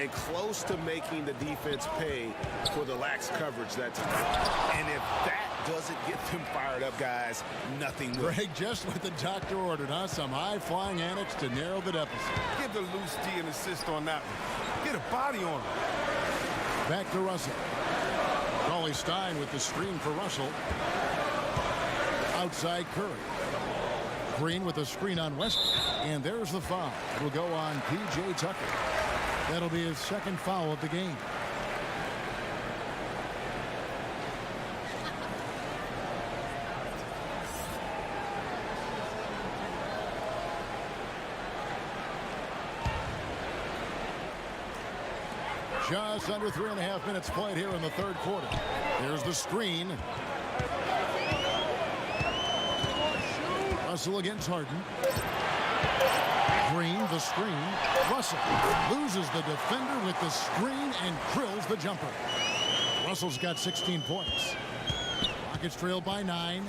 Speaker 3: And close to making the defense pay for the lax coverage that time. And if that doesn't get them fired up, guys, nothing will.
Speaker 1: Greg, just what the doctor ordered, huh? Some high-flying antics to narrow the deficit.
Speaker 2: Give the loose D an assist on that one. Get a body on him.
Speaker 1: Back to Russell. Cauley Stein with the screen for Russell. Outside Curry. Green with a screen on Westbrook. And there's the foul. It will go on P.J. Tucker. That'll be his second foul of the game. Just under 3.5 minutes played here in the third quarter. There's the screen. Russell against Harden. Green, the screen. Russell loses the defender with the screen and drills the jumper. Russell's got 16 points. Rockets trail by 9.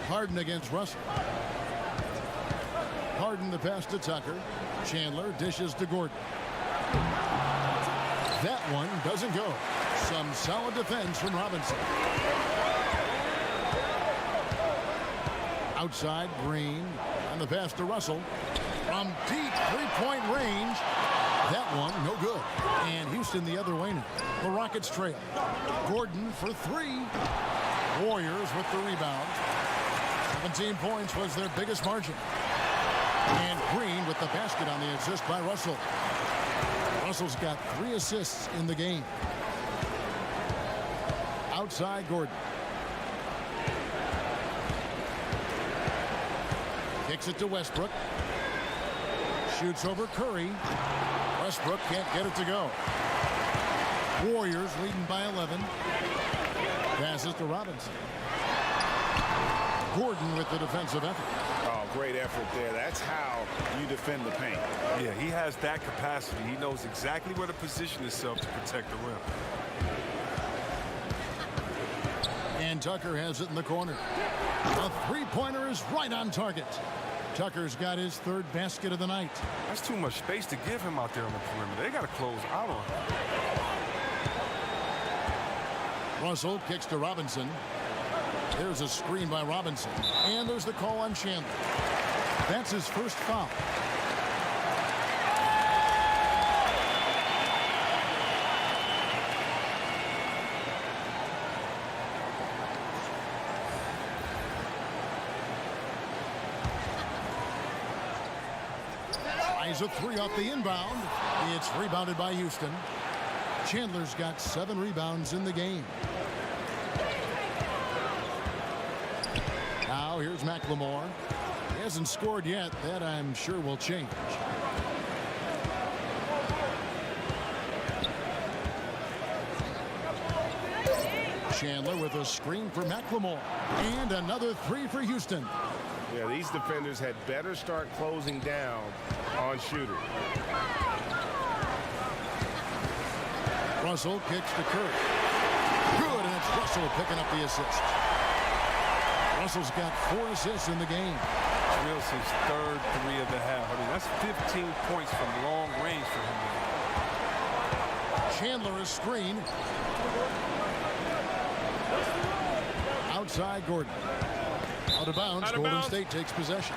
Speaker 1: Harden against Russell. Harden the pass to Tucker. Chandler dishes to Gordon. That one doesn't go. Some solid defense from Robinson. Outside Green and the pass to Russell. From deep three-point range. That one no good. And Houston the other way now. The Rockets trail. Gordon for 3. Warriors with the rebound. 17 points was their biggest margin. And Green with the basket on the assist by Russell. Russell's got 3 assists in the game. Outside Gordon. Kicks it to Westbrook. Shoots over Curry. Westbrook can't get it to go. Warriors leading by 11. Passes to Robinson. Gordon with the defensive effort.
Speaker 3: Oh, great effort there. That's how you defend the paint.
Speaker 2: Yeah, he has that capacity. He knows exactly where to position himself to protect the rim.
Speaker 1: And Tucker has it in the corner. A three-pointer is right on target. Tucker's got his 3rd basket of the night.
Speaker 2: That's too much space to give him out there on the perimeter. They got to close out on him.
Speaker 1: Russell kicks to Robinson. There's a screen by Robinson. And there's the call on Chandler. That's his first foul. Tries a 3 off the inbound. It's rebounded by Houston. Chandler's got 7 rebounds in the game. Now here's McLemore. He hasn't scored yet. That I'm sure will change. Chandler with a screen for McLemore. And another 3 for Houston.
Speaker 3: Yeah, these defenders had better start closing down on shooters.
Speaker 1: Russell kicks to Curry. Good, and it's Russell picking up the assist. Russell's got 4 assists in the game.
Speaker 2: Drills his 3rd 3 of the half. I mean, that's 15 points from long range for him.
Speaker 1: Chandler is screen. Outside Gordon. Out of bounds. Golden State takes possession.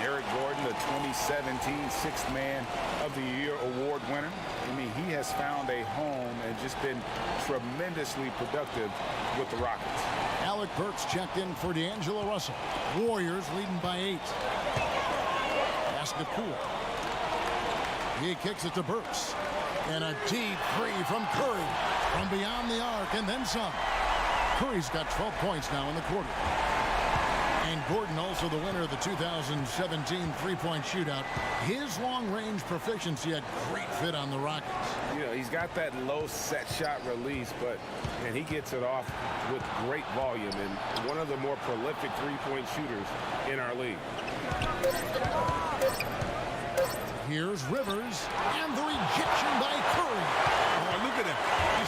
Speaker 3: Eric Gordon, the 2017 Sixth Man of the Year award winner. I mean, he has found a home and just been tremendously productive with the Rockets.
Speaker 1: Alec Burks checked in for D'Angelo Russell. Warriors leading by 8. Pass to Poole. He kicks it to Burks. And a deep 3 from Curry. From beyond the arc and then some. Curry's got 12 points now in the quarter. And Gordon also the winner of the 2017 three-point shootout. His long-range proficiency had great fit on the Rockets.
Speaker 3: You know, he's got that low set shot release, and he gets it off with great volume and one of the more prolific three-point shooters in our league.
Speaker 1: Here's Rivers and the rejection by Curry.
Speaker 7: Oh, look at him. You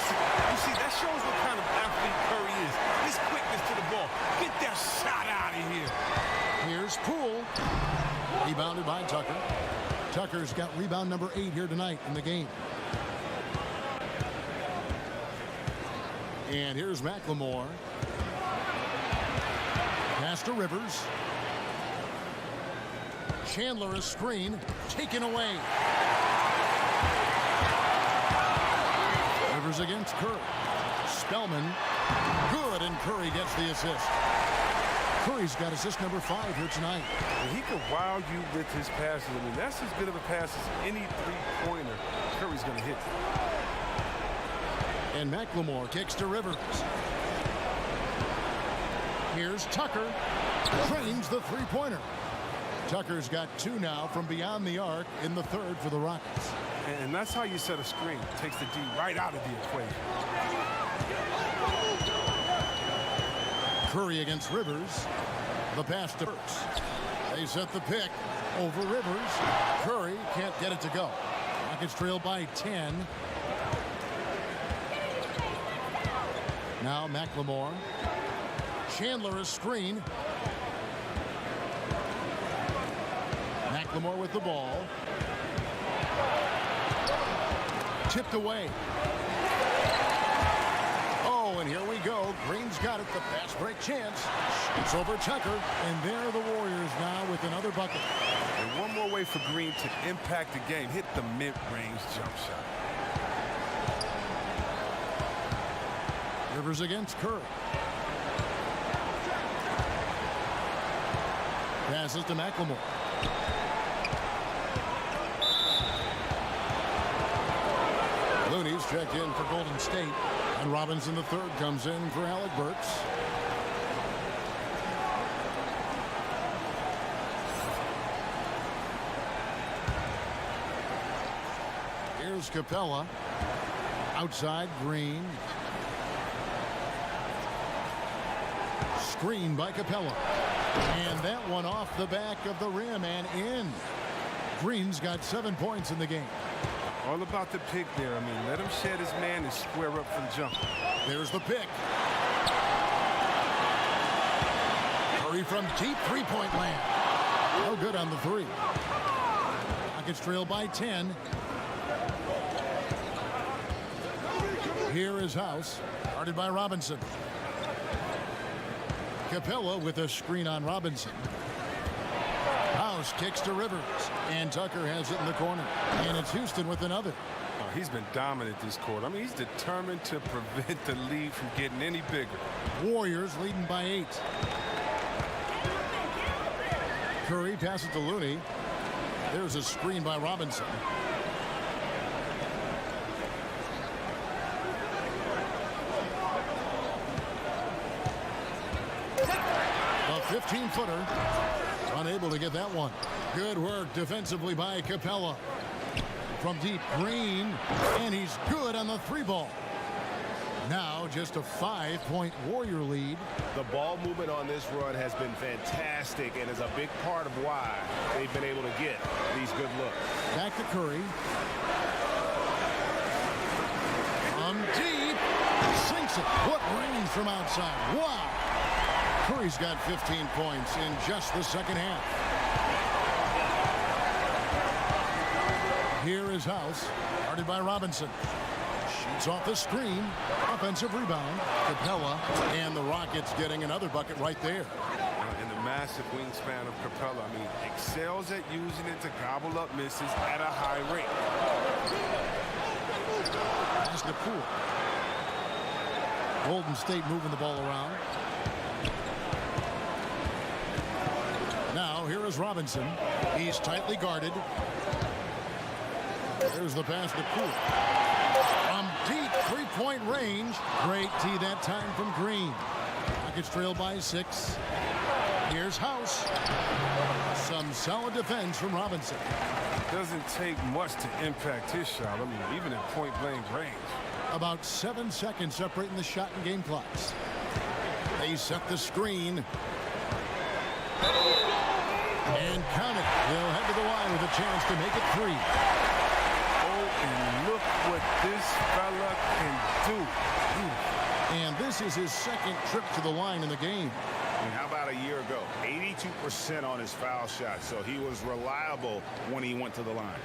Speaker 7: see, that shows what kind of athlete Curry is. His quickness to the ball. Get that shot out of here.
Speaker 1: Here's Poole. Rebounded by Tucker. Tucker's got rebound number 8 here tonight in the game. And here's McLemore. Pass to Rivers. Chandler a screen, taken away. Rivers against Curry. Spellman, good, and Curry gets the assist. Curry's got assist number 5 here tonight.
Speaker 2: And he can wow you with his passes. I mean, that's as good of a pass as any three-pointer Curry's going to hit.
Speaker 1: And McLemore kicks to Rivers. Here's Tucker. Drains the three-pointer. Tucker's got 2 now from beyond the arc in the third for the Rockets.
Speaker 2: And that's how you set a screen. Takes the D right out of the equation.
Speaker 1: Curry against Rivers. The pass to Burks. They set the pick over Rivers. Curry can't get it to go. Rockets trail by 10. Now McLemore. Chandler a screen. McLemore with the ball. Tipped away. Oh, and here we go. Green's got it. The fast break chance. It's over Tucker. And there are the Warriors now with another bucket.
Speaker 2: And one more way for Green to impact the game. Hit the mid-range jump shot.
Speaker 1: Rivers against Curry. Passes to McLemore. Looney's checked in for Golden State. And Robinson the third comes in for Alec Burks. Here's Capella. Outside Green. Screen by Capella. And that one off the back of the rim and in. Green's got 7 points in the game.
Speaker 2: All about the pick there. I mean, let him shed his man and square up for the jump.
Speaker 1: There's the pick. Curry from deep three-point land. No good on the three. Rockets trail by 10. Here is House. Guarded by Robinson. Capella with a screen on Robinson. House kicks to Rivers. And Tucker has it in the corner. And it's Houston with another.
Speaker 2: Oh, he's been dominant this quarter. I mean, he's determined to prevent the lead from getting any bigger.
Speaker 1: Warriors leading by 8. Curry passes to Looney. There's a screen by Robinson. A 15-footer. Unable to get that one. Good work defensively by Capella. From deep, Green. And he's good on the three ball. Now just a 5-point Warrior lead.
Speaker 3: The ball movement on this run has been fantastic and is a big part of why they've been able to get these good looks.
Speaker 1: Back to Curry. From deep. Sinks it. What range from outside. Wow. Curry's got 15 points in just the second half. Here is House. Guarded by Robinson. Shoots off the screen. Offensive rebound. Capella. And the Rockets getting another bucket right there.
Speaker 2: And the massive wingspan of Capella. I mean, excels at using it to gobble up misses at a high rate.
Speaker 1: Pass to Poole. Golden State moving the ball around. Now, here is Robinson. He's tightly guarded. There's the pass to Poole. From deep three-point range. Great tee that time from Green. Rockets trail by 6. Here's House. Some solid defense from Robinson.
Speaker 2: Doesn't take much to impact his shot. I mean, even at point-blank range.
Speaker 1: About 7 seconds separating the shot and game clocks. They set the screen. And count it. They'll head to the line with a chance to make it 3.
Speaker 2: And look what this fella can do.
Speaker 1: And this is his second trip to the line in the game.
Speaker 3: And how about a year ago? 82% on his foul shot, so he was reliable when he went to the line.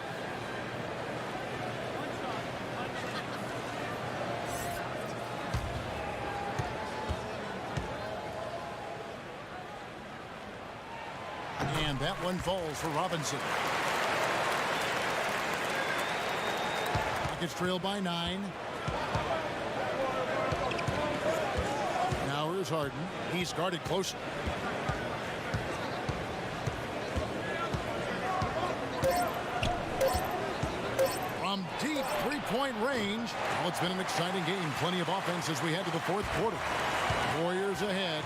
Speaker 1: And that one falls for Robinson. Rockets trail by 9. Now here's Harden. He's guarded closely. From deep three-point range. Well, it's been an exciting game. Plenty of offense as we head to the fourth quarter. Warriors ahead,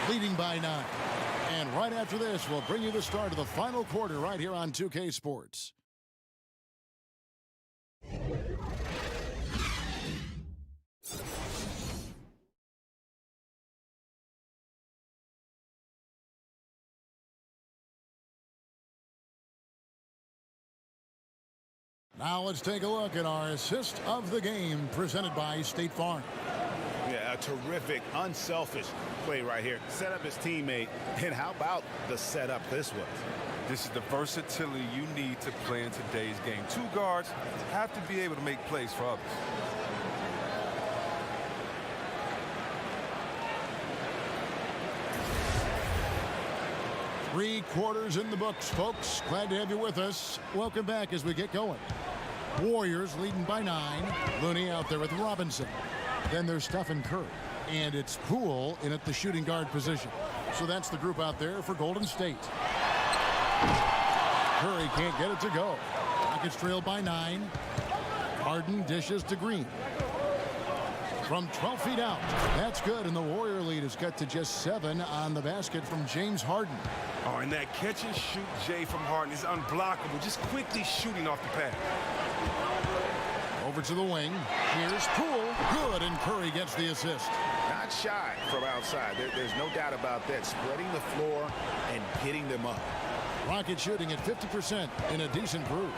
Speaker 1: leading by 9. And right after this, we'll bring you the start of the final quarter right here on 2K Sports. Now let's take a look at our assist of the game presented by State Farm.
Speaker 3: Yeah, a terrific, unselfish play right here. Set up his teammate, and how about the setup this was?
Speaker 2: This is the versatility you need to play in today's game. 2 guards have to be able to make plays for others.
Speaker 1: Three quarters in the books, folks. Glad to have you with us. Welcome back as we get going. Warriors leading by 9. Looney out there with Robinson. Then there's Stephen Curry. And it's Poole in at the shooting guard position. So that's the group out there for Golden State. Curry can't get it to go. Rockets trail by 9. Harden dishes to Green. From 12 feet out. That's good, and the Warrior lead is cut to just 7 on the basket from James Harden.
Speaker 7: Oh, and that catch and shoot, Jay, from Harden is unblockable. Just quickly shooting off the pass.
Speaker 1: Over to the wing. Here's Poole. Good, and Curry gets the assist.
Speaker 3: Not shy from outside. There's no doubt about that. Spreading the floor and getting them up.
Speaker 1: Rocket shooting at 50% in a decent group.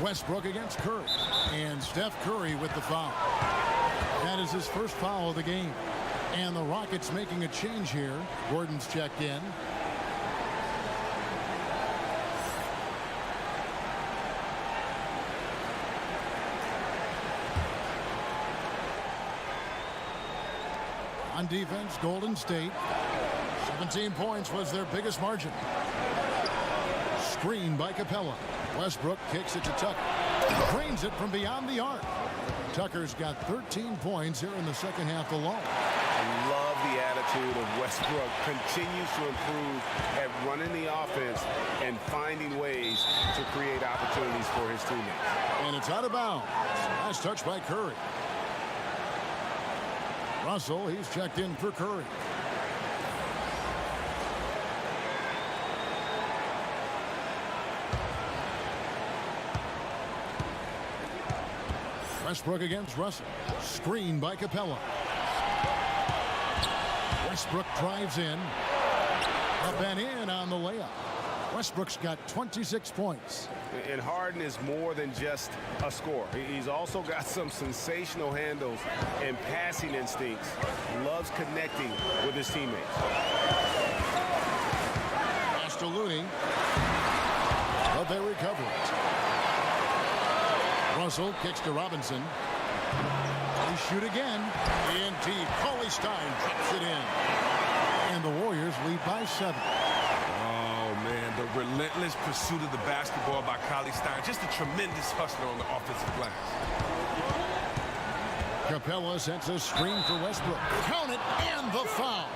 Speaker 1: Westbrook against Curry. And Steph Curry with the foul. That is his first foul of the game. And the Rockets making a change here. Gordon's checked in. On defense, Golden State. 17 points was their biggest margin. Screen by Capella. Westbrook kicks it to Tucker. Drains it from beyond the arc. Tucker's got 13 points here in the second half alone.
Speaker 3: I love the attitude of Westbrook. Continues to improve at running the offense and finding ways to create opportunities for his teammates.
Speaker 1: And it's out of bounds. Nice touch by Curry. Russell, he's checked in for Curry. Westbrook against Russell. Screen by Capella. Westbrook drives in. Up and in on the layup. Westbrook's got 26 points.
Speaker 3: And Harden is more than just a scorer. He's also got some sensational handles and passing instincts. Loves connecting with his teammates.
Speaker 1: Pass to Looney. But they recover it. Russell kicks to Robinson. They shoot again. Indeed, Cauley Stein drops it in. And the Warriors lead by 7.
Speaker 7: Oh, man, the relentless pursuit of the basketball by Cauley Stein. Just a tremendous hustler on the offensive glass.
Speaker 1: Capella sets a screen for Westbrook. Count it, and the foul.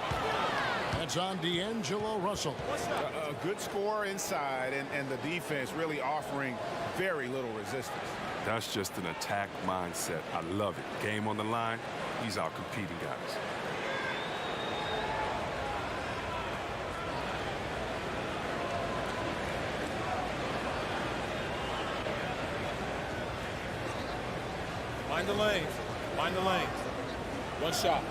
Speaker 1: That's on D'Angelo Russell.
Speaker 3: A good score inside, and the defense really offering very little resistance.
Speaker 2: That's just an attack mindset. I love it. Game on the line, he's out competing guys.
Speaker 12: Mind the lanes. Mind the lanes. One shot.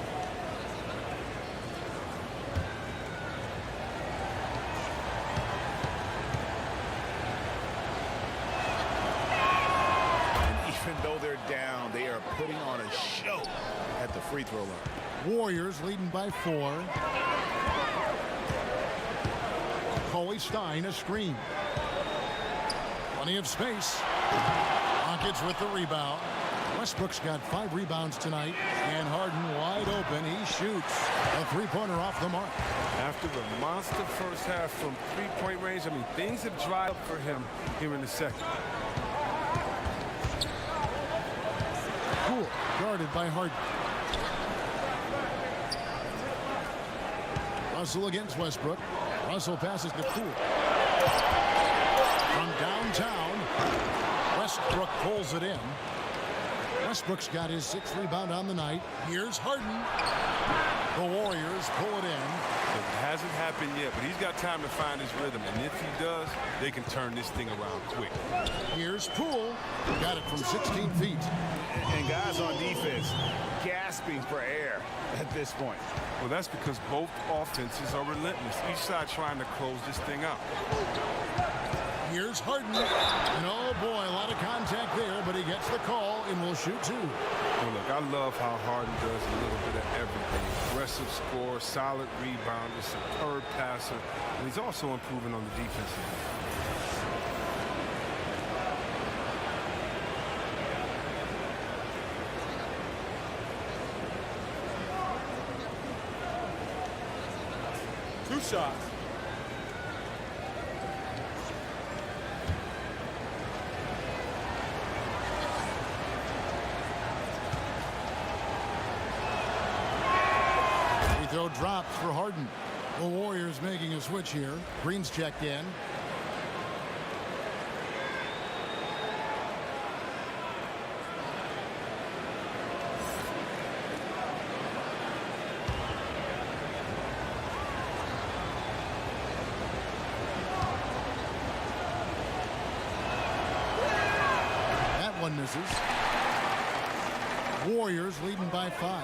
Speaker 3: Even though they're down, they are putting on a show at the free throw line.
Speaker 1: Warriors leading by 4. Cauley Stein a screen. Plenty of space. Rockets with the rebound. Westbrook's got 5 rebounds tonight, and Harden wide wide open. He shoots a three-pointer off the mark.
Speaker 2: After the monster first half from three-point range, I mean, things have dried up for him here in the second.
Speaker 1: Poole guarded by Harden. Russell against Westbrook. Russell passes to Poole. From downtown, Westbrook pulls it in. Westbrook's got his 6th rebound on the night. Here's Harden. The Warriors pull it in.
Speaker 2: It hasn't happened yet, but he's got time to find his rhythm. And if he does, they can turn this thing around quick.
Speaker 1: Here's Poole. Got it from 16 feet.
Speaker 3: And guys on defense gasping for air at this point.
Speaker 2: Well, that's because both offenses are relentless. Each side trying to close this thing out.
Speaker 1: Here's Harden. And oh boy, a lot of contact there, but he gets the call and will shoot 2.
Speaker 2: Well, look, I love how Harden does a little bit of everything. Aggressive score, solid rebounder, superb passer, and he's also improving on the defensive end.
Speaker 12: Two shots.
Speaker 1: Free throw dropped for Harden. The Warriors making a switch here. Green's checked in. Misses. Warriors leading by 5.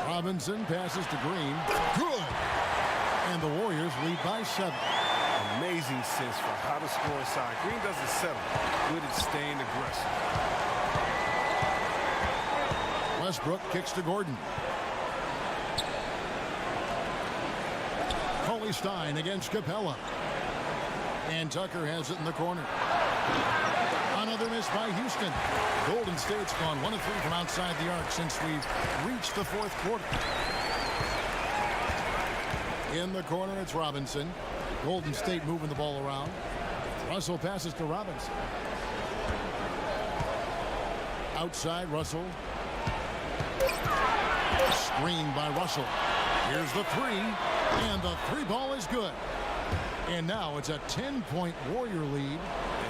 Speaker 1: Robinson passes to Green. Good. And the Warriors lead by 7.
Speaker 2: Amazing sense for how to score inside. Green doesn't settle. Good at staying aggressive.
Speaker 1: Westbrook kicks to Gordon. Cauley Stein against Capella. And Tucker has it in the corner. Another miss by Houston. Golden State's gone 1 of 3 from outside the arc since we've reached the 4th quarter. In the corner, it's Robinson. Golden State moving the ball around. Russell passes to Robinson. Outside, Russell. Screen by Russell. Here's the 3. And the 3 ball is good. And now it's a 10-point Warrior lead.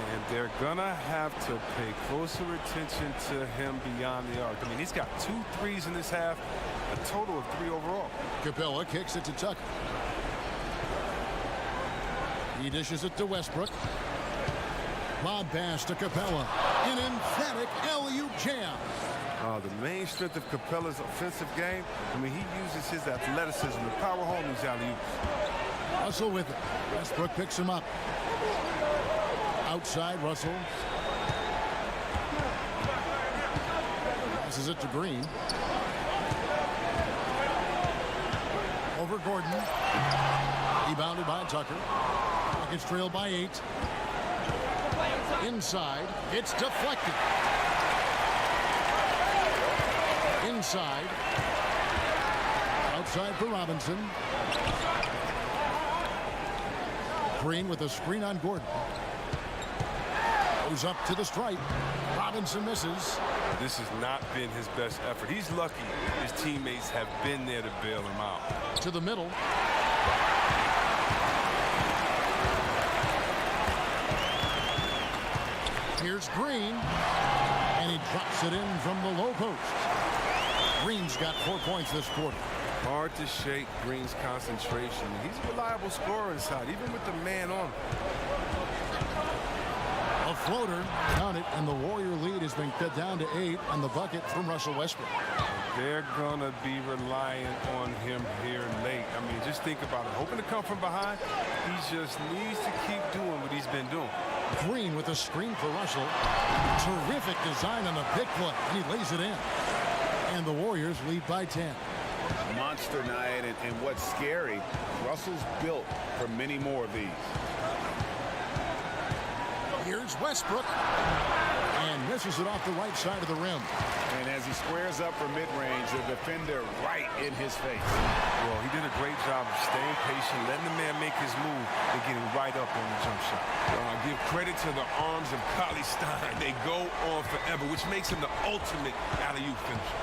Speaker 2: And they're going to have to pay closer attention to him beyond the arc. I mean, he's got 2 threes in this half, a total of 3 overall.
Speaker 1: Capella kicks it to Tucker. He dishes it to Westbrook. Lob pass to Capella. An emphatic alley-oop jam.
Speaker 2: The main strength of Capella's offensive game, I mean, he uses his athleticism to power home these alley-oops.
Speaker 1: Russell with it. Westbrook picks him up. Outside, Russell. Passes it to Green. Over Gordon. Rebounded by Tucker. Rockets trailed by 8. Inside. It's deflected. Inside. Outside for Robinson. Green with a screen on Gordon. Goes up to the stripe. Robinson misses.
Speaker 2: This has not been his best effort. He's lucky his teammates have been there to bail him out.
Speaker 1: To the middle. Here's Green. And he drops it in from the low post. Green's got 4 points this quarter.
Speaker 2: Hard to shake Green's concentration. He's a reliable scorer inside, even with the man on.
Speaker 1: A floater, count it, and the Warrior lead has been cut down to 8 on the bucket from Russell Westbrook.
Speaker 2: They're going to be relying on him here late. I mean, just think about it. Hoping to come from behind, he just needs to keep doing what he's been doing.
Speaker 1: Green with a screen for Russell. Terrific design on the pick play. He lays it in. And the Warriors lead by 10.
Speaker 3: Monster night, and what's scary, Russell's built for many more of these.
Speaker 1: Here's Westbrook. And and misses it off the right side of the rim.
Speaker 3: And as he squares up for mid-range, the defender right in his face.
Speaker 2: Well, he did a great job of staying patient, letting the man make his move, and getting right up on the jump shot.
Speaker 7: Give credit to the arms of Cauley-Stein. They go on forever, which makes him the ultimate alley-oop finisher.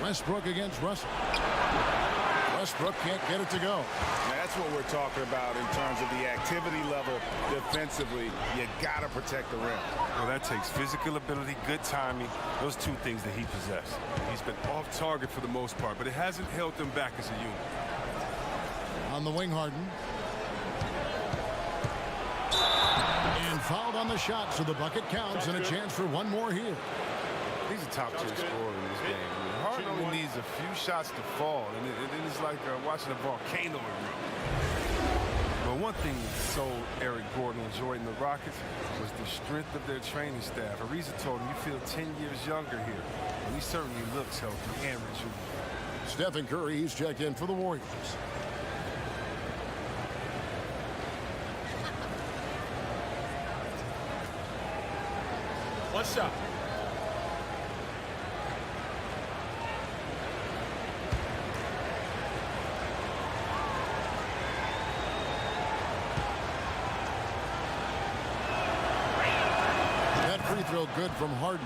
Speaker 1: Westbrook against Russell. Westbrook can't get it to go.
Speaker 3: That's what we're talking about in terms of the activity level defensively. You got to protect the rim.
Speaker 2: Well, that takes physical ability, good timing, those two things that he possesses.
Speaker 7: He's been off target for the most part, but it hasn't held them back as a unit.
Speaker 1: On the wing, Harden. And fouled on the shot, so the bucket counts and a chance for one more here.
Speaker 2: He's a top-tier scorer in this game. I mean, Harden only needs a few shots to fall, and it's like watching a volcano erupt. But one thing that sold Eric Gordon and Jordan the Rockets was the strength of their training staff. Ariza told him, you feel 10 years younger here. And he certainly looks healthy and rejuvenated.
Speaker 1: Stephen Curry, he's checked in for the Warriors.
Speaker 12: One shot.
Speaker 1: That free throw good from Harden.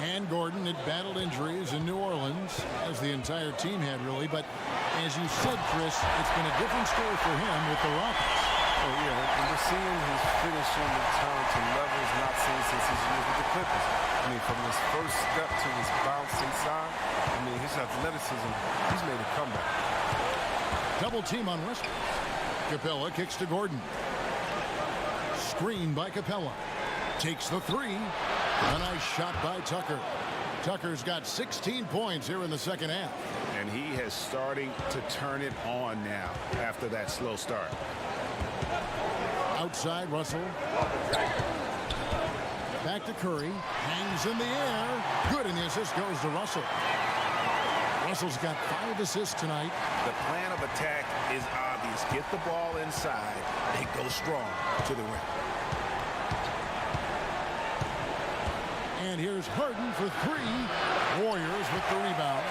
Speaker 1: And Gordon had battled injuries in New Orleans, as the entire team had really, but as you said, Chris, it's been a different story for him with the Rockets.
Speaker 2: Oh, yeah, and we're seeing his finishing return to levels not seen since his years with the Clippers. I mean, from his first step to his bounce inside, I mean, his athleticism, he's made a comeback.
Speaker 1: Double team on Westbrook. Capella kicks to Gordon. Screen by Capella. Takes the three. A nice shot by Tucker. Tucker's got 16 points here in the second half.
Speaker 3: And he has starting to turn it on now after that slow start.
Speaker 1: Outside, Russell. Back to Curry. Hangs in the air. Good, and the assist goes to Russell. Russell's got 5 assists tonight.
Speaker 3: The plan of attack is obvious. Get the ball inside and go strong to the rim.
Speaker 1: And here's Harden for 3. Warriors with the rebound.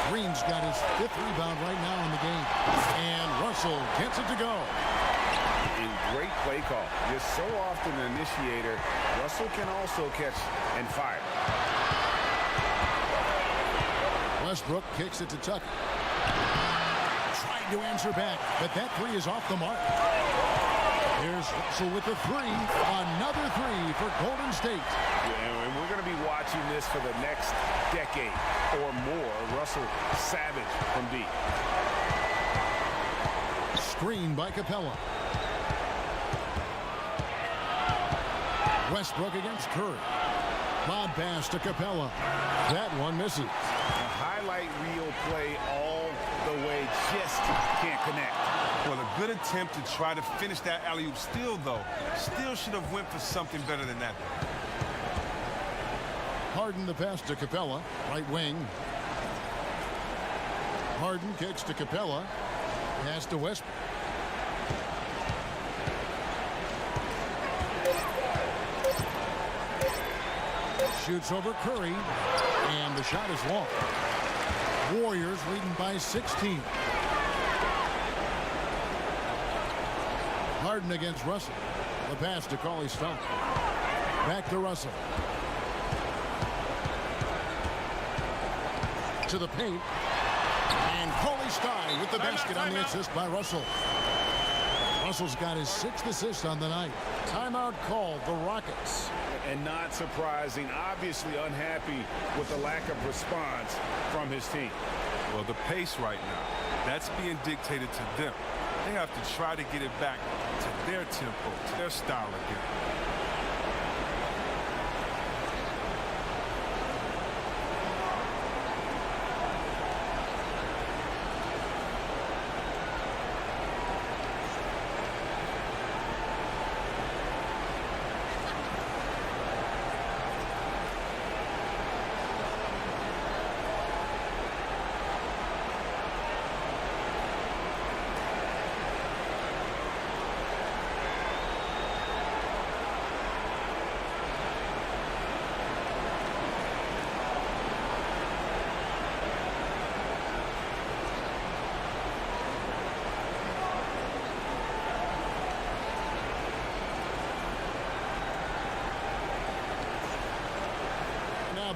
Speaker 1: Green's got his 5th rebound right now in the game. And Russell gets it to go.
Speaker 3: A great play call. You're so often an initiator. Russell can also catch and fire.
Speaker 1: Westbrook kicks it to Tucker. Trying to answer back, but that 3 is off the mark. Here's Russell with the 3. Another 3 for Golden State.
Speaker 3: Yeah, and we're going to be watching this for the next decade or more. Russell savage from deep.
Speaker 1: Screen by Capella. Westbrook against Curry. Bob pass to Capella. That one misses.
Speaker 3: A highlight reel play all the way, just can't connect.
Speaker 7: Well, a good attempt to try to finish that alley-oop. Still, though, should have went for something better than that.
Speaker 1: Harden the pass to Capella. Right wing. Harden kicks to Capella. Pass to Westbrook. Shoots over Curry, and the shot is long. Warriors leading by 16. Harden against Russell. The pass to Cauley-Stein. Back to Russell. To the paint. And Cauley-Stein with the basket on the assist by Russell. Russell's got his 6th assist on the night. Timeout called the Rockets.
Speaker 3: And not surprising, obviously unhappy with the lack of response from his team.
Speaker 2: Well, the pace right now, that's being dictated to them. They have to try to get it back to their tempo, to their style again.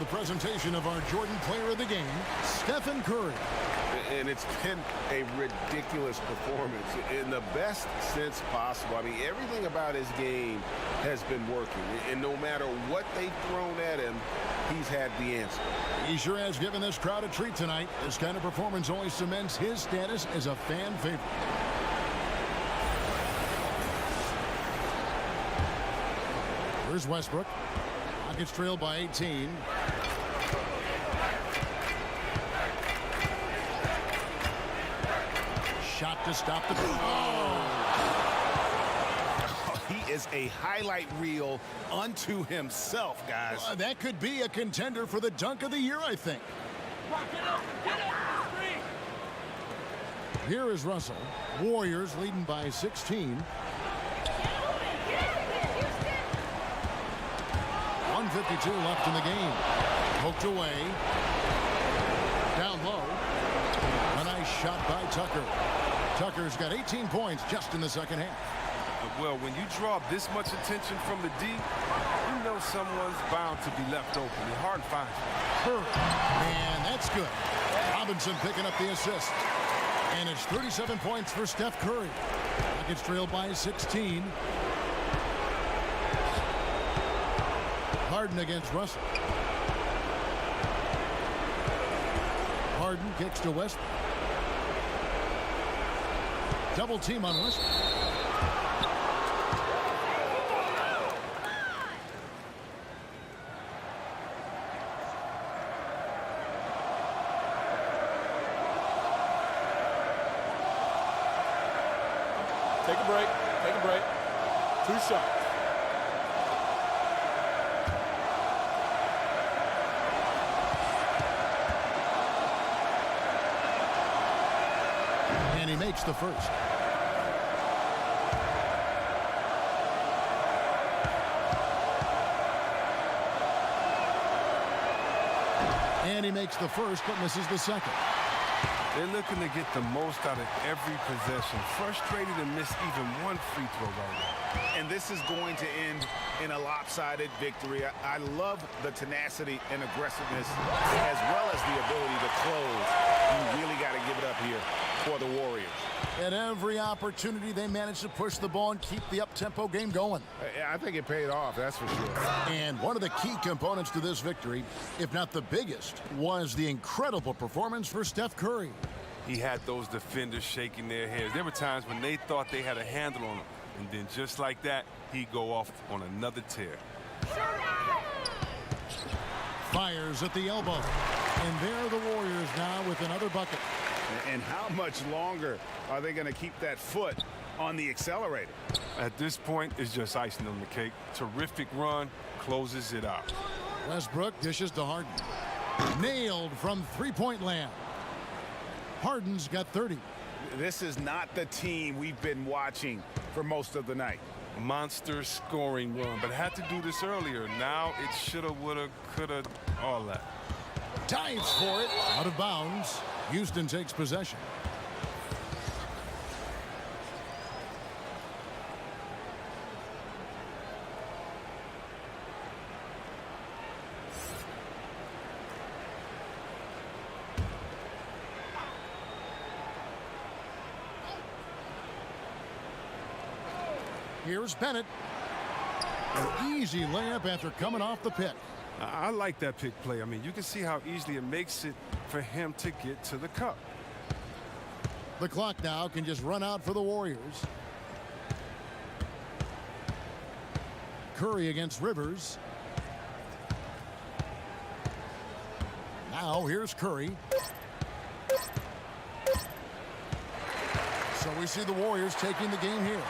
Speaker 1: the presentation of our Jordan Player of the Game, Stephen Curry.
Speaker 13: And it's been a ridiculous performance in the best sense possible. I mean, everything about his game has been working. And no matter what they've thrown at him, he's had the answer.
Speaker 1: He sure has given this crowd a treat tonight. This kind of performance only cements his status as a fan favorite. Here's Westbrook. Rockets trail by 18. Shot to stop the
Speaker 3: He is a highlight reel unto himself, guys.
Speaker 1: That could be a contender for the dunk of the year, I think. Here is Russell. Warriors leading by 16. 1:52 left in the game. Poked away. Down low. A nice shot by Tucker. Tucker's got 18 points just in the second half.
Speaker 2: Well, when you draw this much attention from the D, you know someone's bound to be left open. It's hard to find.
Speaker 1: And that's good. Robinson picking up the assist. And it's 37 points for Steph Curry. Rockets trail by 16. Harden against Russell. Harden kicks to Westbrook. Double team on Westbrook.
Speaker 12: Take a break. Take a break. 2 shots.
Speaker 1: And he makes the first. And he makes the first, but misses the second.
Speaker 2: They're looking to get the most out of every possession. Frustrated to miss even one free throw right now.
Speaker 3: And this is going to end in a lopsided victory. I love the tenacity and aggressiveness as well as the ability to close. You really got to give it up here for the Warriors.
Speaker 1: At every opportunity, they managed to push the ball and keep the up-tempo game going.
Speaker 13: I think it paid off, that's for sure.
Speaker 1: And one of the key components to this victory, if not the biggest, was the incredible performance for Steph Curry.
Speaker 2: He had those defenders shaking their heads. There were times when they thought they had a handle on him. And then just like that, he'd go off on another tear.
Speaker 1: Fires at the elbow. And there are the Warriors now with another bucket.
Speaker 3: And how much longer are they going to keep that foot on the accelerator?
Speaker 2: At this point, it's just icing on the cake. Terrific run, closes it out.
Speaker 1: Westbrook dishes to Harden. Nailed from three-point land. Harden's got 30.
Speaker 3: This is not the team we've been watching for most of the night.
Speaker 2: Monster scoring run, but had to do this earlier. Now it shoulda, woulda, coulda, all that.
Speaker 1: Dives for it. Out of bounds. Houston takes possession. Here's Bennett. An easy layup after coming off the pick.
Speaker 2: I like that pick play. I mean, you can see how easily it makes it for him to get to the cup.
Speaker 1: The clock now can just run out for the Warriors. Curry against Rivers. Now here's Curry. So we see the Warriors taking the game here.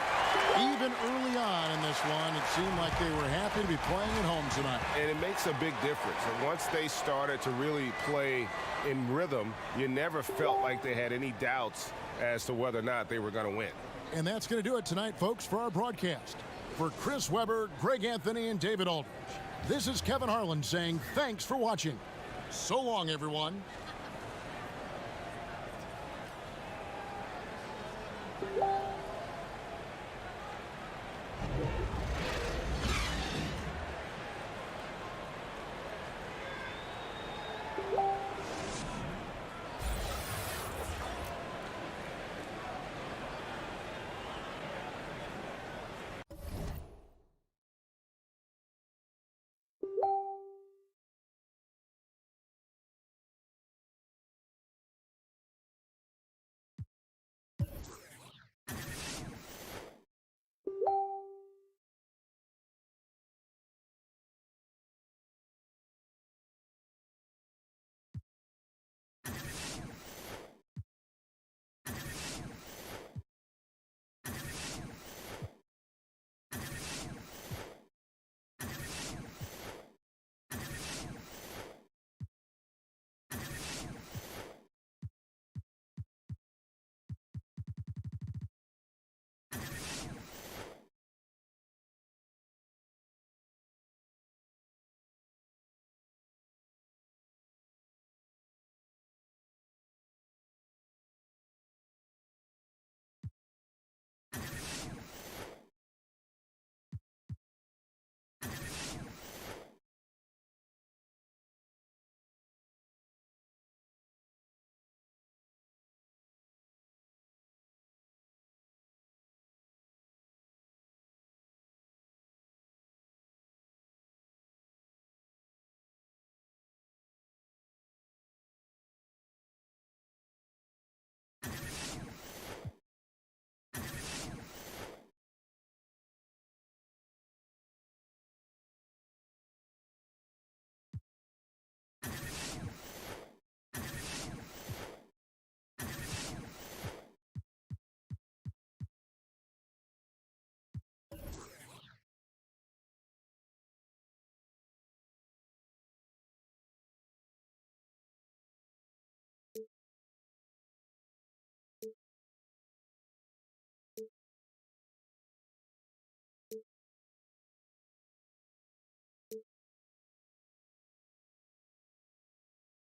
Speaker 1: Even early on in this one, it seemed like they were happy to be playing at home tonight.
Speaker 13: And it makes a big difference. And once they started to really play in rhythm, you never felt like they had any doubts as to whether or not they were going to win.
Speaker 1: And that's going to do it tonight, folks, for our broadcast. For Chris Webber, Greg Anthony, and David Aldridge, this is Kevin Harlan saying thanks for watching. So long, everyone.